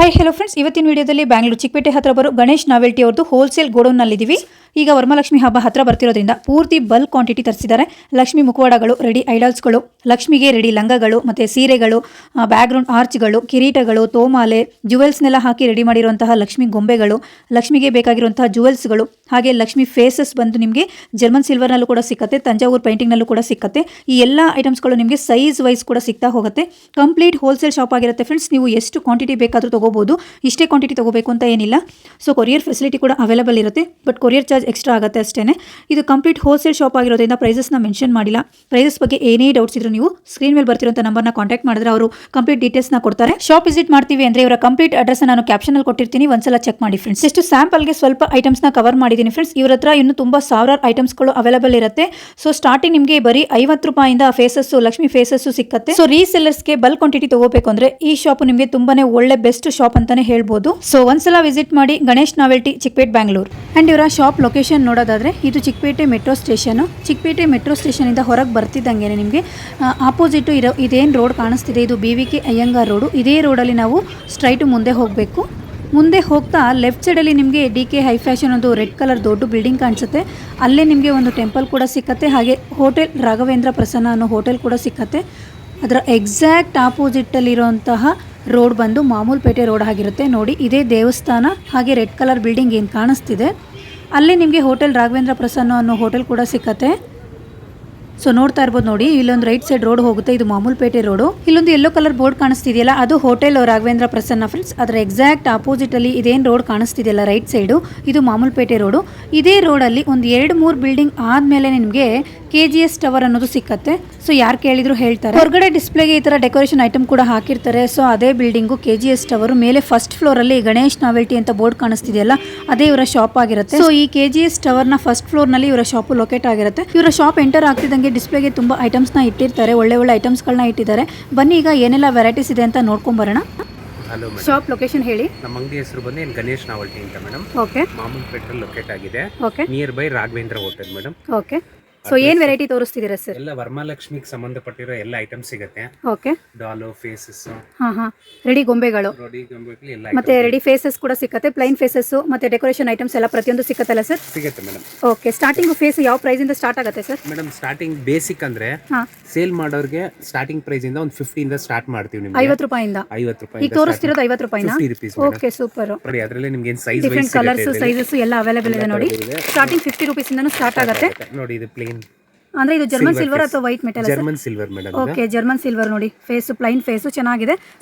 Hi hello friends, ಇವತ್ತಿನ ವಿಡಿಯೋದಲ್ಲಿ ಬ್ಯಾಂಗ್ಳೂರು ಚಿಕ್ಕಪೇಟೆ ಹತ್ರ ಬರೋ ಗಣೇಶ್ ನಾವೆಲ್ಟಿ ಅವ್ರದ್ದು ಹೋಲ್ಸೇಲ್ ಗೋಡೌನ್ನಲ್ಲಿದ್ದೀವಿ. ಈಗ ವರಮಹಾಲಕ್ಷ್ಮಿ ಹಬ್ಬ ಹತ್ರ ಬರ್ತಿರೋದ್ರಿಂದ ಪೂರ್ತಿ ಬಲ್ಕ್ ಕ್ವಾಂಟಿಟಿ ತರಿಸಿದ್ದಾರೆ. ಲಕ್ಷ್ಮಿ ಮುಖವಾಡಗಳು, ರೆಡಿ ಐಡಲ್ಸ್ಗಳು, ಲಕ್ಷ್ಮಿಗೆ ರೆಡಿ ಲಂಗಗಳು ಮತ್ತು ಸೀರೆಗಳು, ಬ್ಯಾಕ್ಗ್ರೌಂಡ್ ಆರ್ಚ್ಗಳು, ಕಿರೀಟಗಳು, ತೋಮಾಲೆ, ಜುವೆಲ್ಸ್ನೆಲ್ಲ ಹಾಕಿ ರೆಡಿ ಮಾಡಿರುವಂತಹ ಲಕ್ಷ್ಮಿ ಗೊಂಬೆಗಳು, ಲಕ್ಷ್ಮಿಗೆ ಬೇಕಾಗಿರುವಂತಹ ಜುವೆಲ್ಸ್ಗಳು, ಹಾಗೆ ಲಕ್ಷ್ಮಿ ಫೇಸಸ್ ಬಂದು ನಿಮಗೆ ಜರ್ಮನ್ ಸಿಲ್ವರ್ನಲ್ಲೂ ಕೂಡ ಸಿಕ್ಕತ್ತೆ, ತಂಜಾವೂರು ಪೇಂಟಿಂಗ್ನಲ್ಲೂ ಕೂಡ ಸಿಕ್ಕತ್ತೆ. ಈ ಎಲ್ಲ ಐಟಮ್ಸ್ಗಳು ನಿಮಗೆ ಸೈಜ್ ವೈಸ್ ಕೂಡ ಸಿಗ್ತಾ ಹೋಗುತ್ತೆ. ಕಂಪ್ಲೀಟ್ ಹೋಲ್ಸೇಲ್ ಶಾಪ್ ಆಗಿರುತ್ತೆ ಫ್ರೆಂಡ್ಸ್. ನೀವು ಎಷ್ಟು ಕ್ವಾಂಟಿಟಿ ಬೇಕಾದರೂ ತಗೋಬಹುದು, ಇಷ್ಟೇ ಕ್ವಾಂಟಿಟಿ ತಗೋಬೇಕು ಅಂತ ಏನಿಲ್ಲ. ಸೊ ಕೊರಿಯರ್ ಫೆಸಿಲಿಟಿ ಕೂಡ ಅವೈಲೇಬಲ್ ಇರುತ್ತೆ, ಬಟ್ ಕೊರಿಯರ್ ಚಾರ್ಜ್ ಎಕ್ಸ್ಟ್ರಾ ಆಗುತ್ತೆ ಅಷ್ಟೇ. ಇದು ಕಂಪ್ಲೀಟ್ ಹೋಲ್ಸೇಲ್ ಶಾಪ್ ಆಗಿರೋದ್ರಿಂದ ಪ್ರೈಸಸ್ನ ಮೆನ್ಷನ್ ಮಾಡಿಲ್ಲ. ಪ್ರೈಸಸ್ ಬಗ್ಗೆ ಏನೇ ಡೌಟ್ಸ್ ಇದ್ರು ನೀವು ಸ್ಕ್ರೀನ್ ಮೇಲೆ ಬರ್ತಿರೋಂಥ ನಂಬರ್ನ ಕಾಂಟ್ಯಾಕ್ಟ್ ಮಾಡಿದ್ರೆ ಅವರು ಕಂಪ್ಲೀಟ್ ಡೀಟೇಲ್ಸ್ನ ಕೊಡ್ತಾರೆ. ಶಾಪ್ ವಿಸಿಟ್ ಮಾಡ್ತೀವಿ ಅಂದರೆ ಇವರ ಕಂಪ್ಲೀಟ್ ಅಡ್ರೆಸ್ ನಾನು ಕ್ಯಾಪ್ಷನಲ್ಲಿ ಕೊಟ್ಟಿರ್ತೀನಿ, ಒಂದ್ಸಲ ಚೆಕ್ ಮಾಡಿ ಫ್ರೆಂಡ್ಸ್. ಎಷ್ಟು ಸ್ಯಾಂಪಲ್ಗೆ ಸ್ವಲ್ಪ ಐಟಮ್ಸ್ನ ಕವರ್ ಮಾಡಿದ್ದೀನಿ ಫ್ರೆಂಡ್ಸ್. ಇವ್ರ ಹತ್ರ ಇನ್ನು ತುಂಬ ಸಾವಿರಾರು ಐಟಮ್ಸ್ಗಳು ಅವೈಲೇಬಲ್ ಇರುತ್ತೆ. ಸೊ ಸ್ಟಾರ್ಟಿಂಗ್ ನಿಮಗೆ ಬರೀ 50 ರೂಪಾಯಿಂದ ಫೇಸಸ್ಸು, ಲಕ್ಷ್ಮಿ ಫೇಸಸ್ಸು ಸಿಕ್ಕತ್ತೆ. ಸೊ ರೀಸೆಲ್ಲರ್ಸ್ಗೆ ಬಲ್ಕ್ ಕ್ವಾಂಟಿಟಿ ತಗೋಬೇಕು ಅಂದ್ರೆ ಈ ಶಾಪ್ ನಿಮಗೆ ತುಂಬಾನೇ ಒಳ್ಳೆ ಬೆಸ್ಟ್ ಶಾಪ್ ಅಂತಾನೆ ಹೇಳ್ಬೋದು. ಸೊ ಒಂದ್ಸಲ ವಿಸಿಟ್ ಮಾಡಿ ಗಣೇಶ್ ನಾವೆಲ್ಟಿ, ಚಿಕ್ಕಪೇಟೆ, ಬ್ಯಾಂಗ್ಳೂರು. ಅಂಡ್ ಇವರ ಶಾಪ್ ಲೊಕೇಶನ್ ನೋಡೋದಾದ್ರೆ ಇದು Chickpete metro station. Chickpete metro station ಇಂದ ಹೊರಗೆ ಬರ್ತಿದ್ದಂಗೆ ನಿಮಗೆ ಆಪೋಸಿಟ್ ಇರೋ ಇದೇನು ರೋಡ್ ಕಾಣಿಸ್ತಿದೆ, ಇದು BVK ಅಯ್ಯಂಗಾರ್ ರೋಡು. ಇದೇ ರೋಡಲ್ಲಿ ನಾವು ಸ್ಟ್ರೈಟ್ ಮುಂದೆ ಹೋಗಬೇಕು. ಮುಂದೆ ಹೋಗ್ತಾ ಲೆಫ್ಟ್ ಸೈಡಲ್ಲಿ ನಿಮಗೆ DK ಹೈ ಫ್ಯಾಷನ್ ಒಂದು ರೆಡ್ ಕಲರ್ ದೊಡ್ಡ ಬಿಲ್ಡಿಂಗ್ ಕಾಣಿಸುತ್ತೆ. ಅಲ್ಲೇ ನಿಮಗೆ ಒಂದು ಟೆಂಪಲ್ ಕೂಡ ಸಿಕ್ಕತ್ತೆ, ಹಾಗೆ ಹೋಟೆಲ್ ರಾಘವೇಂದ್ರ ಪ್ರಸನ್ನ ಅನ್ನೋ ಹೋಟೆಲ್ ಕೂಡ ಸಿಕ್ಕತ್ತೆ. ಅದರ ಎಕ್ಸಾಕ್ಟ್ ಆಪೋಸಿಟಲ್ಲಿರುವಂತಹ ರೋಡ್ ಬಂದು ಮಾಮೂಲ್ಪೇಟೆ ರೋಡ್ ಆಗಿರುತ್ತೆ. ನೋಡಿ, ಇದೇ ದೇವಸ್ಥಾನ, ಹಾಗೆ ರೆಡ್ ಕಲರ್ ಬಿಲ್ಡಿಂಗ್ ಏನು ಕಾಣಿಸ್ತಿದೆ ಅಲ್ಲೇ ನಿಮಗೆ ಹೋಟೆಲ್ ರಾಘವೇಂದ್ರ ಪ್ರಸನ್ನ ಅನ್ನೋ ಹೋಟೆಲ್ ಕೂಡ ಸಿಕ್ಕತ್ತೆ. ಸೊ ನೋಡ್ತಾ ಇರ್ಬೋದು ನೋಡಿ, ಇಲ್ಲೊಂದು ರೈಟ್ ಸೈಡ್ ರೋಡ್ ಹೋಗುತ್ತೆ, ಇದು ಮಾಮೂಲ್ಪೇಟೆ ರೋಡು. ಇಲ್ಲೊಂದು ಯೆಲ್ಲೋ ಕಲರ್ ಬೋರ್ಡ್ ಕಾಣಿಸ್ತಿದೆಯಲ್ಲ, ಅದು ಹೋಟೆಲ್ ರಾಘವೇಂದ್ರ ಪ್ರಸನ್ನ ಫ್ರೆಂಡ್ಸ್. ಅದರ ಎಕ್ಸಾಕ್ಟ್ ಆಪೋಸಿಟ್ ಅಲ್ಲಿ ಇದೇನು ರೋಡ್ ಕಾಣಿಸ್ತಿದೆಯಲ್ಲ ರೈಟ್ ಸೈಡು, ಇದು ಮಾಮೂಲ್ಪೇಟೆ ರೋಡು. ಇದೇ ರೋಡಲ್ಲಿ ಒಂದು 2-3 ಬಿಲ್ಡಿಂಗ್ ಆದ್ಮೇಲೆ ನಿಮಗೆ KGS ಟವರ್ ಅನ್ನೋದು ಸಿಕ್ಕತ್ತೆ. ಸೊ ಯಾರು ಕೇಳಿದ್ರು ಹೇಳ್ತಾರೆ. ಹೊರಗಡೆ ಡಿಸ್ಪ್ಲೇಗೆ ಈ ತರ ಡೆಕೋರೇಷನ್ ಐಟಮ್ ಕೂಡ ಹಾಕಿರ್ತಾರೆ. ಸೊ ಅದೇ ಬಿಲ್ಡಿಂಗು KGS ಟವರ್. ಮೇಲೆ ಫಸ್ಟ್ ಫ್ಲೋರ್ ಅಲ್ಲಿ ಗಣೇಶ್ ನಾವೆಲ್ಟಿ ಅಂತ ಬೋರ್ಡ್ ಕಾಣಿಸ್ತಿದೆಯಲ್ಲ, ಅದೇ ಇವರ ಶಾಪ್ ಆಗಿರುತ್ತೆ. ಸೊ ಈ KGS ಟವರ್ ನ ಫಸ್ಟ್ ಫ್ಲೋರ್ ನಲ್ಲಿ ಇವರ ಶಾಪ್ ಲೊಕೇಟ್ ಆಗಿರುತ್ತೆ. ಇವರ ಶಾಪ್ ಎಂಟರ್ ಆಗ್ತಿದ್ದಂಗೆ ಡಿಸ್ಪ್ಲೇಗೆ ತುಂಬಾ ಐಟಮ್ಸ್ ನ ಇಟ್ಟಿರ್ತಾರೆ, ಒಳ್ಳೆ ಒಳ್ಳೆ ಐಟಮ್ಸ್ ಗಳನ್ನ ಇಟ್ಟಿದ್ದಾರೆ. ಬನ್ನಿ ಈಗ ಏನೆಲ್ಲ ವೆರೈಟೀಸ್ ಇದೆ ಅಂತ ನೋಡ್ಕೊಂಡ್ ಬರೋಣ. ಹಲೋ ಮೇಡಮ್, ಶಾಪ್ ಲೊಕೇಶನ್ ಹೇಳಿ. ನಮ್ಮ ಅಂಗಡಿ ಹೆಸರು ಬಂದು ಗಣೇಶ್ ನಾವೆಲ್ಟಿ ಅಂತ ಮೇಡಮ್. ಓಕೆ, ಮಾಮೂಲ್ಪೇಟೆ ಲೊಕೇಟ್ ಆಗಿದೆ, okay, near by Raghavendra hotel madam. Okay. So ಏನ್ ವೆರೈಟಿ ತೋರಿಸ್ತಿದ್ದೀರಾ ಸರ್? ಎಲ್ಲ ವರಮಹಾಲಕ್ಷ್ಮಿಗೆ ಸಂಬಂಧಪಟ್ಟಿರೋ ಎಲ್ಲ ಐಟಮ್ಸ್ ಸಿಗುತ್ತೆ. ಓಕೆ, ಡಾಲು, ಫೇಸಸ್, ರೆಡಿ ಗೊಂಬೆಗಳು, ರೆಡಿ ಗೊಂಬೆಗಳು ಎಲ್ಲ ಮತ್ತೆ ರೆಡಿ ಫೇಸಸ್ ಕೂಡ ಸಿಕ್ಕತ್ತೆ, ಪ್ಲೈನ್ ಫೇಸಸ್ ಮತ್ತೆ ಡೆಕೋರೇಷನ್ ಐಟಮ್ಸ್ ಎಲ್ಲ ಪ್ರತಿಯೊಂದು ಸಿಕ್ಕತ್ತಲ್ಲ ಸರ್? ಸಿಗುತ್ತೆ ಮೇಡಮ್. ಓಕೆ, ಸ್ಟಾರ್ಟಿಂಗ್ ಫೇಸ್ ಯಾವ ಪ್ರೈಸ್ ಇಂದ ಸ್ಟಾರ್ಟ್ ಆಗುತ್ತೆ ಸರ್? ಮೇಡಮ್ ಸ್ಟಾರ್ಟಿಂಗ್ ಬೇಸಿಕ್ ಅಂದ್ರೆ ಸೇಲ್ ಮಾಡೋರಿಗೆ ಸ್ಟಾರ್ಟಿಂಗ್ ಪ್ರೈಸ್ ಇಂದ ಒಂದು 50 ಇಂದ ಸ್ಟಾರ್ಟ್ ಮಾಡ್ತೀವಿ ನಿಮಗೆ. 50 ರೂಪಾಯಿಂದ 50 ರೂಪಾಯಿ ಈಗ ತೋರಿಸ್ತಿರೋದು 50 ರೂಪಾಯಿನಾ? 50 rupees. Okay, super. ನೋಡಿ, ಅದರಲ್ಲಿ ನಿಮಗೆ ಏನು ಸೈಜ್ ಡಿಫರೆಂಟ್ ಕಲರ್ಸ್, ಸೈಜಸ್ ಎಲ್ಲ ಅವೈಲೇಬಲ್ ಇದೆ ನೋಡಿ. ಸ್ಟಾರ್ಟಿಂಗ್ 50 ರೂಪೀಸ್ ಇಂದನೂ ಸ್ಟಾರ್ಟ್ ಆಗುತ್ತೆ ನೋಡಿ. ಇದು ಪ್ಲೇನ್ ಅಂದ್ರೆ ಇದು ಜರ್ಮನ್ ಸಿಲ್ವರ್ ಅಥವಾ white metal? German silver madam. Okay, German silver ನೋಡಿ, ಫೇಸ್ ಪ್ಲೈನ್ ಫೇಸ್ ಚೆನ್ನಾಗಿದೆ.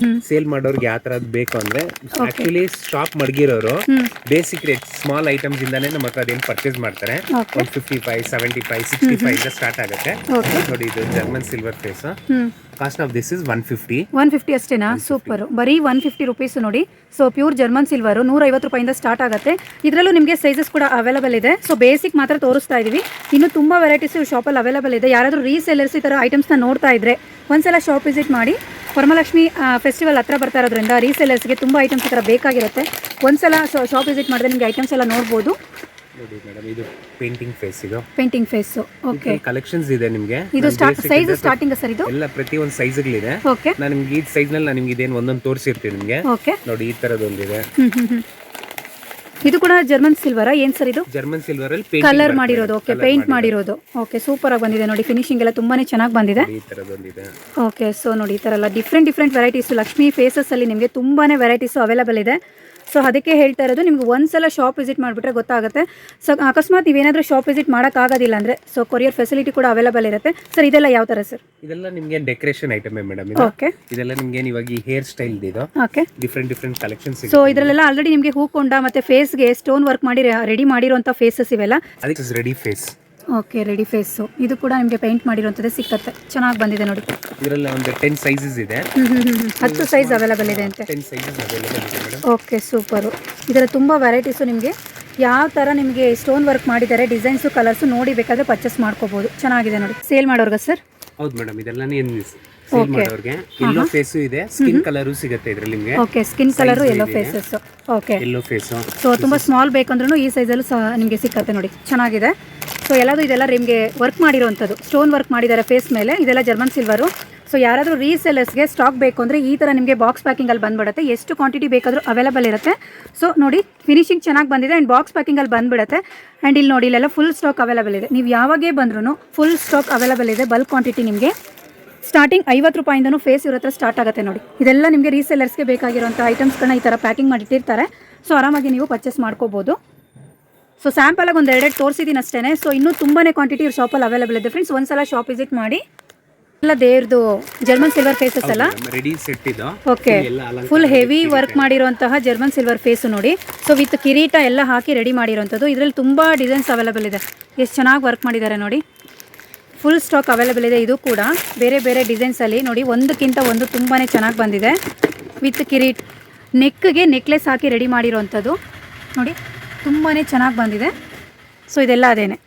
ಸೇಲ್ ಮಾಡೋರ್ಗೆ ಯಾವ ತರ ಬೇಕು ಅಂದ್ರೆ ಆಕ್ಚುಲಿ ಶಾಪ್ ಮಡಗಿರೋರು ಬೇಸಿಕ್ ರೇಟ್ ಸ್ಮಾಲ್ ಐಟಮ್ಸ್ ಇಂದಾನೆ ನಮ್ಮ ಹತ್ರ ಅದೇನು ಪರ್ಚೇಸ್ ಮಾಡ್ತಾರೆ. 155, 75, 65 ಇಂದ ಸ್ಟಾರ್ಟ್ ಆಗುತ್ತೆ ನೋಡಿ. ಇದು German silver face. Cost of this is 150 ಅಷ್ಟೇನಾ? ಸೂಪರ್. ಬರೀ 150 ರೂಪೀಸ್ ನೋಡಿ. ಸೊ ಪ್ಯೂರ್ ಜರ್ಮನ್ ಸಿಲ್ವರ್ 150 ರೂಪಾಯಿಂದ ಸ್ಟಾರ್ಟ್ ಆಗುತ್ತೆ. ಇದರಲ್ಲೂ ನಿಮಗೆ ಸೈಜಸ್ ಕೂಡ ಅವೈಲೇಬಲ್ ಇದೆ. ಸೊ ಬೇಸಿಕ್ ಮಾತ್ರ ತೋರಿಸ್ತಾ ಇದೀವಿ, ಇನ್ನು ತುಂಬಾ ವೆರೈಟೀಸ್ ಶಾಪಲ್ಲಿ ಅವೈಲೇಬಲ್ ಇದೆ. ಯಾರಾದರೂ ರೀಸೇಲರ್ಸ್ ಈ ತರ ಐಟಮ್ಸ್ನ ನೋಡ್ತಾ ಇದ್ರೆ ಒಂದ್ಸಲ ಶಾಪ್ ವಿಸಿಟ್ ಮಾಡಿ. ವರಮಹಾಲಕ್ಷ್ಮಿ ಫೆಸ್ಟಿವಲ್ ಹತ್ರ ಬರ್ತಾ ಇರೋದ್ರಿಂದ ರೀಸೇಲರ್ಸ್ಗೆ ತುಂಬಾ ಐಟಮ್ಸ್ ಈ ತರ ಬೇಕಾಗಿರುತ್ತೆ. ಒಂದ್ಸಲ ಶಾಪ್ ವಿಸಿಟ್ ಮಾಡಿದ್ರೆ ನಿಮಗೆ ಐಟಮ್ಸ್ ಎಲ್ಲ ನೋಡ್ಬೋದು. ನೋಡಿ ಮೇಡಮ್, ಇದು ಪೇಂಟಿಂಗ್ ಫೇಸ್. ಇದು ಪೇಂಟಿಂಗ್ ಫೇಸ್. ಓಕೆ, ಕಲೆಕ್ಷನ್ಸ್ ಇದೆ ನಿಮಗೆ. ಇದು ಸೈಜ್ ಸ್ಟಾರ್ಟಿಂಗ್ ಸರ್? ಇದು ಎಲ್ಲ ಪ್ರತಿ ಒಂದು ಸೈಜ್ಗಳಿದೆ. ಓಕೆ, ನಾನು ನಿಮಗೆ ಈ ಸೈಜ್ ನಲ್ಲಿ ನಿಮಗೆ ಇದೇನು ಒಂದೊಂದು ತೋರಿಸಿರ್ತೀನಿ ನಿಮಗೆ. ಓಕೆ, ನೋಡಿ ಈ ತರದೊಂದಿದೆ. ಇದು ಕೂಡ ಜರ್ಮನ್ ಸಿಲ್ವರ್ ಏನ್ ಸರ್? ಇದು ಜರ್ಮನ್ ಸಿಲ್ವರ್ ಅಲ್ಲಿ ಕಲರ್ ಮಾಡಿರೋದು. ಓಕೆ, ಪೇಂಟ್ ಮಾಡಿರೋದು. ಓಕೆ, ಸೂಪರ್ ಆಗಿ ಬಂದಿದೆ ನೋಡಿ. ಫಿನಿಶಿಂಗ್ ಎಲ್ಲ ತುಂಬಾನೇ ಚೆನ್ನಾಗಿ ಬಂದಿದೆ. ಈ ತರದೊಂದಿದೆ. ಓಕೆ, ಸೊ ನೋಡಿ ಈ ತರ ಎಲ್ಲ ಡಿಫ್ರೆಂಟ್ ವೆರೈಟೀಸ್ ಲಕ್ಷ್ಮಿ ಫೇಸಸ್ ಅಲ್ಲಿ ನಿಮಗೆ ತುಂಬಾನೇ ವೆರೈಟೀಸ್ ಅವೈಲೇಬಲ್ ಇದೆ. ಸೊ ಅದಕ್ಕೆ ಹೇಳ್ತಾ ಇರೋದು, ನಿಮ್ಗೆ ಒಂದ್ಸಲ ಶಾಪ್ ವಿಸಿಟ್ ಮಾಡಿಬಿಟ್ರೆ ಗೊತ್ತಾಗುತ್ತೆ. ಸೊ ಅಕಸ್ಮಾತ್ ನೀವೇನಾದರೂ ಶಾಪ್ ವಿಸಿಟ್ ಮಾಡೋಕ್ಕಾಗೋದಿಲ್ಲ ಅಂದರೆ ಸೊ ಕೊರಿಯರ್ ಫೆಸಿಲಿಟಿ ಕೂಡ ಅವೈಲೇಬಲ್ ಇರುತ್ತೆ. ಸರ್ ಇದೆಲ್ಲ ಯಾವ ಥರ ಸರ್? ಇದೆಲ್ಲ ನಿಮಗೆ ಡೆಕೋರೇಷನ್ ಐಟಮ್ ಮೇಡಮ್. ಓಕೆ, ಇದೆಲ್ಲ ನಿಮಗೆ ಇವಾಗ ಈ ಹೇರ್ ಸ್ಟೈಲ್ ಇದು. Okay, different collections. ಸೊ ಇದರಲ್ಲೆಲ್ಲ ಆಲ್ರೆಡಿ ನಿಮಗೆ ಹೂಕೊಂಡ ಮತ್ತೆ ಫೇಸ್ಗೆ ಸ್ಟೋನ್ ವರ್ಕ್ ಮಾಡಿ ರೆಡಿ ಮಾಡಿರುವಂಥ ಫೇಸಸ್ ಇವೆಲ್ಲ. ಅದಕ್ಕೆ ready face. Okay, ready face. ಇದು ಕೂಡ ನಿಮಗೆ ಪೇಂಟ್ ಮಾಡಿರುವಂಥದ್ದೇ ಸಿಕ್ಕತ್ತೆ, ಚೆನ್ನಾಗಿ ಬಂದಿದೆ ನೋಡಿ. ಇದರಲ್ಲಿ ಒಂದು 10 ಸೈಜಸ್ ಇದೆ. 10 ಸೈಜ್ ಅವೈಲೇಬಲ್ ಇದೆ ಅಂತೆ. 10 ಸೈಜಸ್ ಅವೈಲೇಬಲ್ ಇದೆ ಮೇಡಮ್. Okay, super. ಇದರ ತುಂಬ ವೆರೈಟೀಸು ನಿಮಗೆ ಯಾವ ಥರ ನಿಮಗೆ ಸ್ಟೋನ್ ವರ್ಕ್ ಮಾಡಿದ್ದಾರೆ, ಡಿಸೈನ್ಸು, ಕಲರ್ಸು ನೋಡಿ ಬೇಕಾದರೆ ಪರ್ಚೇಸ್ ಮಾಡ್ಕೋಬಹುದು. ಚೆನ್ನಾಗಿದೆ ನೋಡಿ. ಸೇಲ್ ಮಾಡೋರ್ಗ ಸರ್? ಹೌದು ಮೇಡಮ್, ಇದೆಲ್ಲ ಸೇಲ್ ಮಾಡೋರ್ಗೆ. ಯೆಲ್ಲೋ ಫೇಸ್ ಇದೆ, ಸ್ಕಿನ್ ಕಲರ್ ಸಿಗುತ್ತೆ ಇದರಲ್ಲಿ ನಿಮಗೆ. Okay, skin colour yellow faces. Okay, yellow face. So ತುಂಬ ಸ್ಮಾಲ್ ಬೇಕಂದ್ರೂ ಈ ಸೈಜಲ್ಲೂ ಸಹ ನಿಮಗೆ ಸಿಕ್ಕತ್ತೆ ನೋಡಿ, ಚೆನ್ನಾಗಿದೆ. ಸೊ ಎಲ್ಲದು ಇದೆಲ್ಲ ನಿಮಗೆ ವರ್ಕ್ ಮಾಡಿರೋವಂಥದ್ದು, ಸ್ಟೋನ್ ವರ್ಕ್ ಮಾಡಿದ್ದಾರೆ ಫೇಸ್ ಮೇಲೆ. ಇದೆಲ್ಲ ಜರ್ಮನ್ ಸಿಲ್ವರು. ಸೊ ಯಾರಾದರೂ ರೀಸೆಲರ್ಸ್ಗೆ ಸ್ಟಾಕ್ ಬೇಕು ಅಂದರೆ ಈ ಥರ ನಿಮಗೆ ಬಾಕ್ಸ್ ಪ್ಯಾಕಿಂಗಲ್ಲಿ ಬಂದುಬಿಡುತ್ತೆ. ಎಷ್ಟು ಕ್ವಾಂಟಿಟಿ ಬೇಕಾದರೂ ಅವೈಲೇಬಲ್ ಇರುತ್ತೆ. ಸೊ ನೋಡಿ ಫಿನಿಶಿಂಗ್ ಚೆನ್ನಾಗಿ ಬಂದಿದೆ ಆ್ಯಂಡ್ ಬಾಕ್ಸ್ ಪ್ಯಾಕಿಂಗಲ್ಲಿ ಬಂದುಬಿಡುತ್ತೆ. ಆ್ಯಂಡ್ ಇಲ್ಲಿ ನೋಡಿ ಇಲ್ಲೆಲ್ಲ ಫುಲ್ ಸ್ಟಾಕ್ ಅವೈಲೇಬಲ್ ಇದೆ. ನೀವು ಯಾವಾಗೇ ಬಂದ್ರೂ ಫುಲ್ ಸ್ಟಾಕ್ ಅವೈಲೇಬಲ್ ಇದೆ. ಬಲ್ಕ್ ಕ್ವಾಂಟಿಟಿ ನಿಮಗೆ ಸ್ಟಾರ್ಟಿಂಗ್ 50 ರೂಪಾಯಿಂದನೂ ಫೇಸ್ ಇರೋ ಹತ್ರ ಸ್ಟಾರ್ಟ್ ಆಗುತ್ತೆ ನೋಡಿ. ಇದೆಲ್ಲ ನಿಮಗೆ ರೀಸೆಲರ್ಸ್ಗೆ ಬೇಕಾಗಿರುವಂಥ ಐಟಮ್ಸ್ಗಳನ್ನ ಈ ಥರ ಪ್ಯಾಕಿಂಗ್ ಮಾಡಿಟ್ಟಿರ್ತಾರೆ. ಸೊ ಆರಾಮಾಗಿ ನೀವು ಪರ್ಚೇಸ್ ಮಾಡ್ಕೋಬೋದು. ಸೊ ಸ್ಯಾಂಪಲಾಗಿ ಒಂದು 2 ತೋರಿಸಿದ್ದೀನಿ ಅಷ್ಟೇ. ಸೊ ಇನ್ನೂ ತುಂಬಾ ಕ್ವಾಂಟಿಟಿ ಇವ್ರ ಶಾಪಲ್ಲಿ ಅವೈಲೇಬಲ್ ಇದೆ ಫ್ರೆಂಡ್ಸ್. ಒಂದ್ಸಲ ಶಾಪ್ ವಿಸಿಟ್ ಮಾಡಿ. ಎಲ್ಲ ದೇವ್ರದು ಜರ್ಮನ್ ಸಿಲ್ವರ್ ಫೇಸಸ್ ಅಲ್ಲ, ರೆಡಿ ಸೆಟ್ ಇದು. ಓಕೆ, ಫುಲ್ ಹೆವಿ ವರ್ಕ್ ಮಾಡಿರುವಂತಹ ಜರ್ಮನ್ ಸಿಲ್ವರ್ ಫೇಸ್ ನೋಡಿ. ಸೊ ವಿತ್ ಕಿರೀಟ ಎಲ್ಲ ಹಾಕಿ ರೆಡಿ ಮಾಡಿರುವಂಥದ್ದು. ಇದರಲ್ಲಿ ತುಂಬ ಡಿಸೈನ್ಸ್ ಅವೈಲೇಬಲ್ ಇದೆ. ಎಷ್ಟು ಚೆನ್ನಾಗಿ ವರ್ಕ್ ಮಾಡಿದ್ದಾರೆ ನೋಡಿ. ಫುಲ್ ಸ್ಟಾಕ್ ಅವೈಲೇಬಲ್ ಇದೆ. ಇದು ಕೂಡ ಬೇರೆ ಬೇರೆ ಡಿಸೈನ್ಸಲ್ಲಿ ನೋಡಿ, ಒಂದಕ್ಕಿಂತ ಒಂದು ತುಂಬಾ ಚೆನ್ನಾಗಿ ಬಂದಿದೆ. With Kirit, ನೆಕ್ಗೆ necklace hockey ready ಮಾಡಿರೋವಂಥದ್ದು ನೋಡಿ, ತುಂಬಾ ಚೆನ್ನಾಗಿ ಬಂದಿದೆ. ಸೊ ಇದೆಲ್ಲ ಅದೇನೆ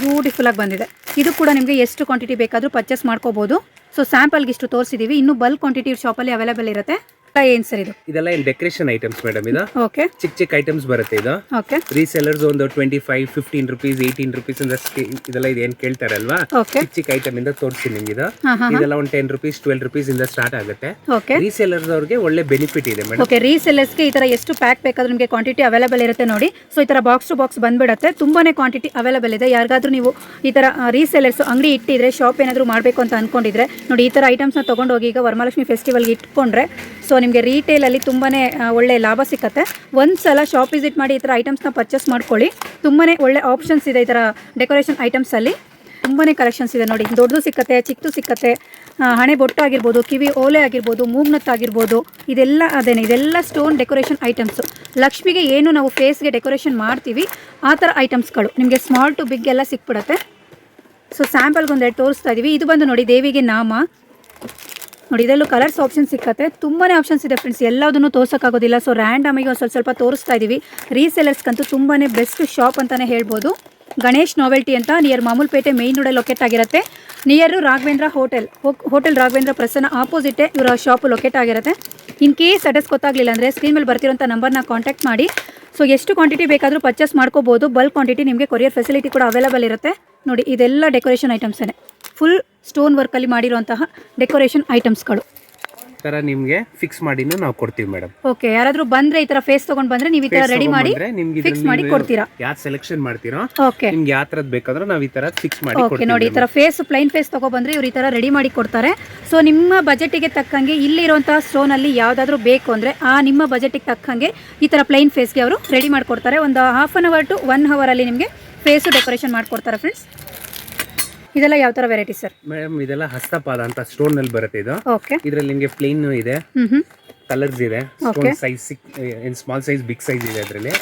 ಬ್ಯೂಟಿಫುಲ್ಲಾಗಿ ಬಂದಿದೆ. ಇದು ಕೂಡ ನಿಮಗೆ ಎಷ್ಟು ಕ್ವಾಂಟಿಟಿ ಬೇಕಾದರೂ ಪರ್ಚೇಸ್ ಮಾಡ್ಕೋಬೋದು. ಸೊ ಸ್ಯಾಂಪಲ್ಗೆ ಇಷ್ಟು ತೋರಿಸಿದ್ದೀವಿ. ಇನ್ನೂ ಬಲ್ಕ್ ಕ್ವಾಂಟಿಟಿ ಶಾಪಲ್ಲಿ ಅವೈಲೇಬಲ್ ಇರುತ್ತೆ. ಏನು ಸರ್ ಇದು? ಇದೆಲ್ಲ ಏನು ಡೆಕೋರೇಷನ್ ಐಟಮ್ಸ್ ಮೇಡಮ್. ಇದು ಓಕೆ, ಚಿಕ್ಕ ಚಿಕ್ಕ ಐಟಮ್ಸ್ ಬರುತ್ತೆ. ಇದು ಓಕೆ, ರೀಸೆಲರ್ಸ್ ಒಂದು 25, 15 ರುಪೀಸ್, 18 ರುಪೀಸ್ ಇದೆಲ್ಲ ಇದೇನು ಕೇಳ್ತಾರಲ್ವಾ, ಓಕೆ, ಚಿಕ್ಕ ಚಿಕ್ಕ ಐಟಮ್ ಇಂದ ತೋರಿಸ್ತೀನಿ ನಿಮ್ಗೆ. ಇದೆಲ್ಲ ಒಂದು 10 ರುಪೀಸ್, 12 ರುಪೀಸ್ ಇಂದ ಸ್ಟಾರ್ಟ್ ಆಗುತ್ತೆ. ಓಕೆ, ರೀಸೆಲರ್ಸ್ ಅವ್ರಿಗೆ ಒಳ್ಳೆ ಬೆನಿಫಿಟ್ ಇದೆ ಮೇಡಮ್. ಓಕೆ, ರೀಸೆಲರ್ಸ್ಗೆ ಈ ಥರ ಎಷ್ಟು ಪ್ಯಾಕ್ ಬೇಕಾದ್ರೂ ನಿಮಗೆ ಕ್ವಾಂಟಿಟಿ ಅವೈಲೇಬಲ್ ಇರುತ್ತೆ ನೋಡಿ. ಸೊ ಈ ಥರ ಬಾಕ್ಸ್ ಟು ಬಾಕ್ಸ್ ಬಂದ್ಬಿಡುತ್ತೆ. ತುಂಬಾ ಕ್ವಾಂಟಿಟಿ ಅವೈಲೇಬಲ್ ಇದೆ. ಯಾರಿಗಾದ್ರೂ ನೀವು ಈ ಥರ ರೀಸೆಲರ್ಸ್ ಅಂಗಡಿ ಇಟ್ಟಿದ್ರೆ, ಶಾಪ್ ಏನಾದರೂ ಮಾಡಬೇಕು ಅಂತ ಅಂದ್ಕೊಂಡಿದ್ರೆ ನೋಡಿ, ಈ ಥರ ಐಟಮ್ಸ್ನ ತೊಗೊಂಡೋಗಿ ಈಗ ವರಮಹಾಲಕ್ಷ್ಮಿ ಫೆಸ್ಟಿವಲ್ಗೆ ಇಟ್ಕೊಂಡ್ರೆ ಸೊ ನಿಮಗೆ ರೀಟೇಲಲ್ಲಿ ತುಂಬಾ ಒಳ್ಳೆ ಲಾಭ ಸಿಕ್ಕತ್ತೆ. ಒಂದು ಸಲ ಶಾಪ್ ವಿಸಿಟ್ ಮಾಡಿ ಈ ಥರ ಐಟಮ್ಸ್ನ ಪರ್ಚೇಸ್ ಮಾಡ್ಕೊಳ್ಳಿ. ತುಂಬಾ ಒಳ್ಳೆ ಆಪ್ಷನ್ಸ್ ಇದೆ ಈ ಥರ ಡೆಕೋರೇಷನ್ ಐಟಮ್ಸಲ್ಲಿ. ತುಂಬಾ ಕಲೆಕ್ಷನ್ಸ್ ಇದೆ ನೋಡಿ. ದೊಡ್ಡದು ಸಿಕ್ಕತ್ತೆ, ಚಿಕ್ಕದು ಸಿಕ್ಕತ್ತೆ, ಹಣೆ ಬೊಟ್ಟು ಆಗಿರ್ಬೋದು, ಕಿವಿ ಓಲೆ ಆಗಿರ್ಬೋದು, ಮೂಗ್ನತ್ ಆಗಿರ್ಬೋದು, ಇದೆಲ್ಲ ಅದೇನೆ. ಇದೆಲ್ಲ ಸ್ಟೋನ್ ಡೆಕೋರೇಷನ್ ಐಟಮ್ಸು. ಲಕ್ಷ್ಮಿಗೆ ಏನು ನಾವು ಫೇಸ್ಗೆ ಡೆಕೋರೇಷನ್ ಮಾಡ್ತೀವಿ ಆ ಥರ ಐಟಮ್ಸ್ಗಳು ನಿಮಗೆ ಸ್ಮಾಲ್ ಟು ಬಿಗ್ ಎಲ್ಲ ಸಿಕ್ಬಿಡುತ್ತೆ. ಸೊ ಸ್ಯಾಂಪಲ್ಗೆ ಒಂದೆರಡು ತೋರಿಸ್ತಾ ಇದ್ದೀವಿ. ಇದು ಬಂದು ನೋಡಿ ದೇವಿಗೆ ನಾಮ ನೋಡಿ. ಇದರಲ್ಲೂ ಕಲರ್ಸ್ ಆಪ್ಷನ್ ಸಿಕ್ಕತ್ತೆ. ತುಂಬಾ ಆಪ್ಷನ್ಸ್ ಇದೆ ಫ್ರೆಂಡ್ಸ್. ಎಲ್ಲದನ್ನು ತೋರ್ಸೋಕ್ಕಾಗೋದಿಲ್ಲ. ಸೊ ರ್ಯಾಂಡಮಿಗೆ ಒಂದು ಸ್ವಲ್ಪ ತೋರಿಸ್ತಾ ಇದ್ದೀವಿ. ರೀಸೆಲರ್ಸ್ಗಂತೂ ತುಂಬಾ ಬೆಸ್ಟ್ ಶಾಪ್ ಅಂತಲೇ ಹೇಳ್ಬೋದು. ಗಣೇಶ್ ನಾವೆಲ್ಟಿ ಅಂತ ನಿಯರ್ ಮಾಮೂಲ್ಪೇಟೆ ಮೇನ್ ರೋಡಲ್ಲಿ ಲೊಕೇಟ್ ಆಗಿರುತ್ತೆ. ನಿಯರು ರಾಘವೇಂದ್ರ ಹೋಟೆಲ್ ರಾಘವೇಂದ್ರ ಪ್ರಸನ್ನ ಆಪೋಸಿಟೇ ಇವರ ಶಾಪು ಲೊಕೇಟ್ ಆಗಿರುತ್ತೆ. ಇನ್ ಕೇಸ್ ಅಡ್ರೆಸ್ ಗೊತ್ತಾಗಲಿಲ್ಲ ಅಂದರೆ ಸ್ಕ್ರೀನ್ ಮೇಲೆ ಬರ್ತಿರೋಂಥ ನಂಬರ್ನ ಕಾಂಟ್ಯಾಕ್ಟ್ ಮಾಡಿ. ಸೊ ಎಷ್ಟು ಕ್ವಾಂಟಿಟಿ ಬೇಕಾದರೂ ಪರ್ಚೇಸ್ ಮಾಡ್ಕೋಬೋದು. ಬಲ್ಕ್ ಕ್ವಾಂಟಿಟಿ ನಿಮಗೆ ಕೊರಿಯರ್ ಫೆಸಿಲಿಟಿ ಕೂಡ ಅವೈಲೇಬಲ್ ಇರುತ್ತೆ ನೋಡಿ. ಇದೆಲ್ಲ ಡೆಕೋರೇಷನ್ ಐಟಮ್ಸೇ, ಫುಲ್ ಸ್ಟೋನ್ ವರ್ಕಲ್ಲಿ ಮಾಡಿರುವಂತಹ ಡೆಕೋರೇಷನ್ ಐಟಮ್ಸ್ಗಳು. ತರ ನಿಮಗೆ ಫಿಕ್ಸ್ ಮಾಡಿನೂ ನಾವು ಕೊಡ್ತೀವಿ ಮೇಡಮ್. ಓಕೆ, ಯಾರಾದರೂ ಬಂದ್ರೆ ಈ ತರ ಫೇಸ್ ತಗೊಂಡು ಬಂದ್ರೆ ನೀವು ಈ ತರ ರೆಡಿ ಮಾಡಿ ಫಿಕ್ಸ್ ಮಾಡಿ ಕೊಡ್ತೀರಾ? ಯಾವ ಸೆಲೆಕ್ಷನ್ ಮಾಡ್ತೀರಾ, ಓಕೆ, ನಿಮ್ಗೆ ಯಾವ ತರದ್ ಬೇಕಾದ್ರೂ ನಾವು ಈ ತರ ಫಿಕ್ಸ್ ಮಾಡಿ ಕೊಡ್ತೀವಿ. ನೋಡಿ ಈ ತರ ಫೇಸ್ ಪ್ಲೈನ್ ಫೇಸ್ ತಗೋ ಬಂದ್ರೆ ಇವ್ರು ಈ ತರ ರೆಡಿ ಮಾಡಿ ಕೊಡ್ತಾರೆ. ಸೊ ನಿಮ್ಮ ಬಜೆಟಿಗೆ ತಕ್ಕಂಗೆ ಇಲ್ಲಿರುವಂತಹ ಸ್ಟೋನ್ ಅಲ್ಲಿ ಯಾವ್ದಾದ್ರು ಬೇಕು ಅಂದ್ರೆ ಆ ನಿಮ್ಮ ಬಜೆಟಿಗೆ ತಕ್ಕಂಗೆ ಈ ತರ ಪ್ಲೈನ್ ಫೇಸ್ಗೆ ಅವರು ರೆಡಿ ಮಾಡಿಕೊಡ್ತಾರೆ. ಒಂದು half an hour to 1 hour ಅಲ್ಲಿ ನಿಮಗೆ ಫೇಸ್ ಡೆಕೋರೇಷನ್ ಮಾಡ್ಕೊಡ್ತಾರೆ ಫ್ರೆಂಡ್ಸ್. ಇದೆಲ್ಲ ಯಾವ ತರ ವೆರೈಟಿ ಸರ್? ಮೇಡಮ್ ಇದೆಲ್ಲ ಹಸ್ತಪಾದ ಅಂತ ಸ್ಟೋನ್ ನಲ್ಲಿ ಬರುತ್ತೆ. ಇದು ಓಕೆ, ಇದ್ರಲ್ಲಿ ನಿಮಗೆ ಪ್ಲೇನ್ ಇದೆ, ಕಲರ್ಸ್ ಇದೆ, stone size small size, big size ಇದೆ ಅದರಲ್ಲಿ.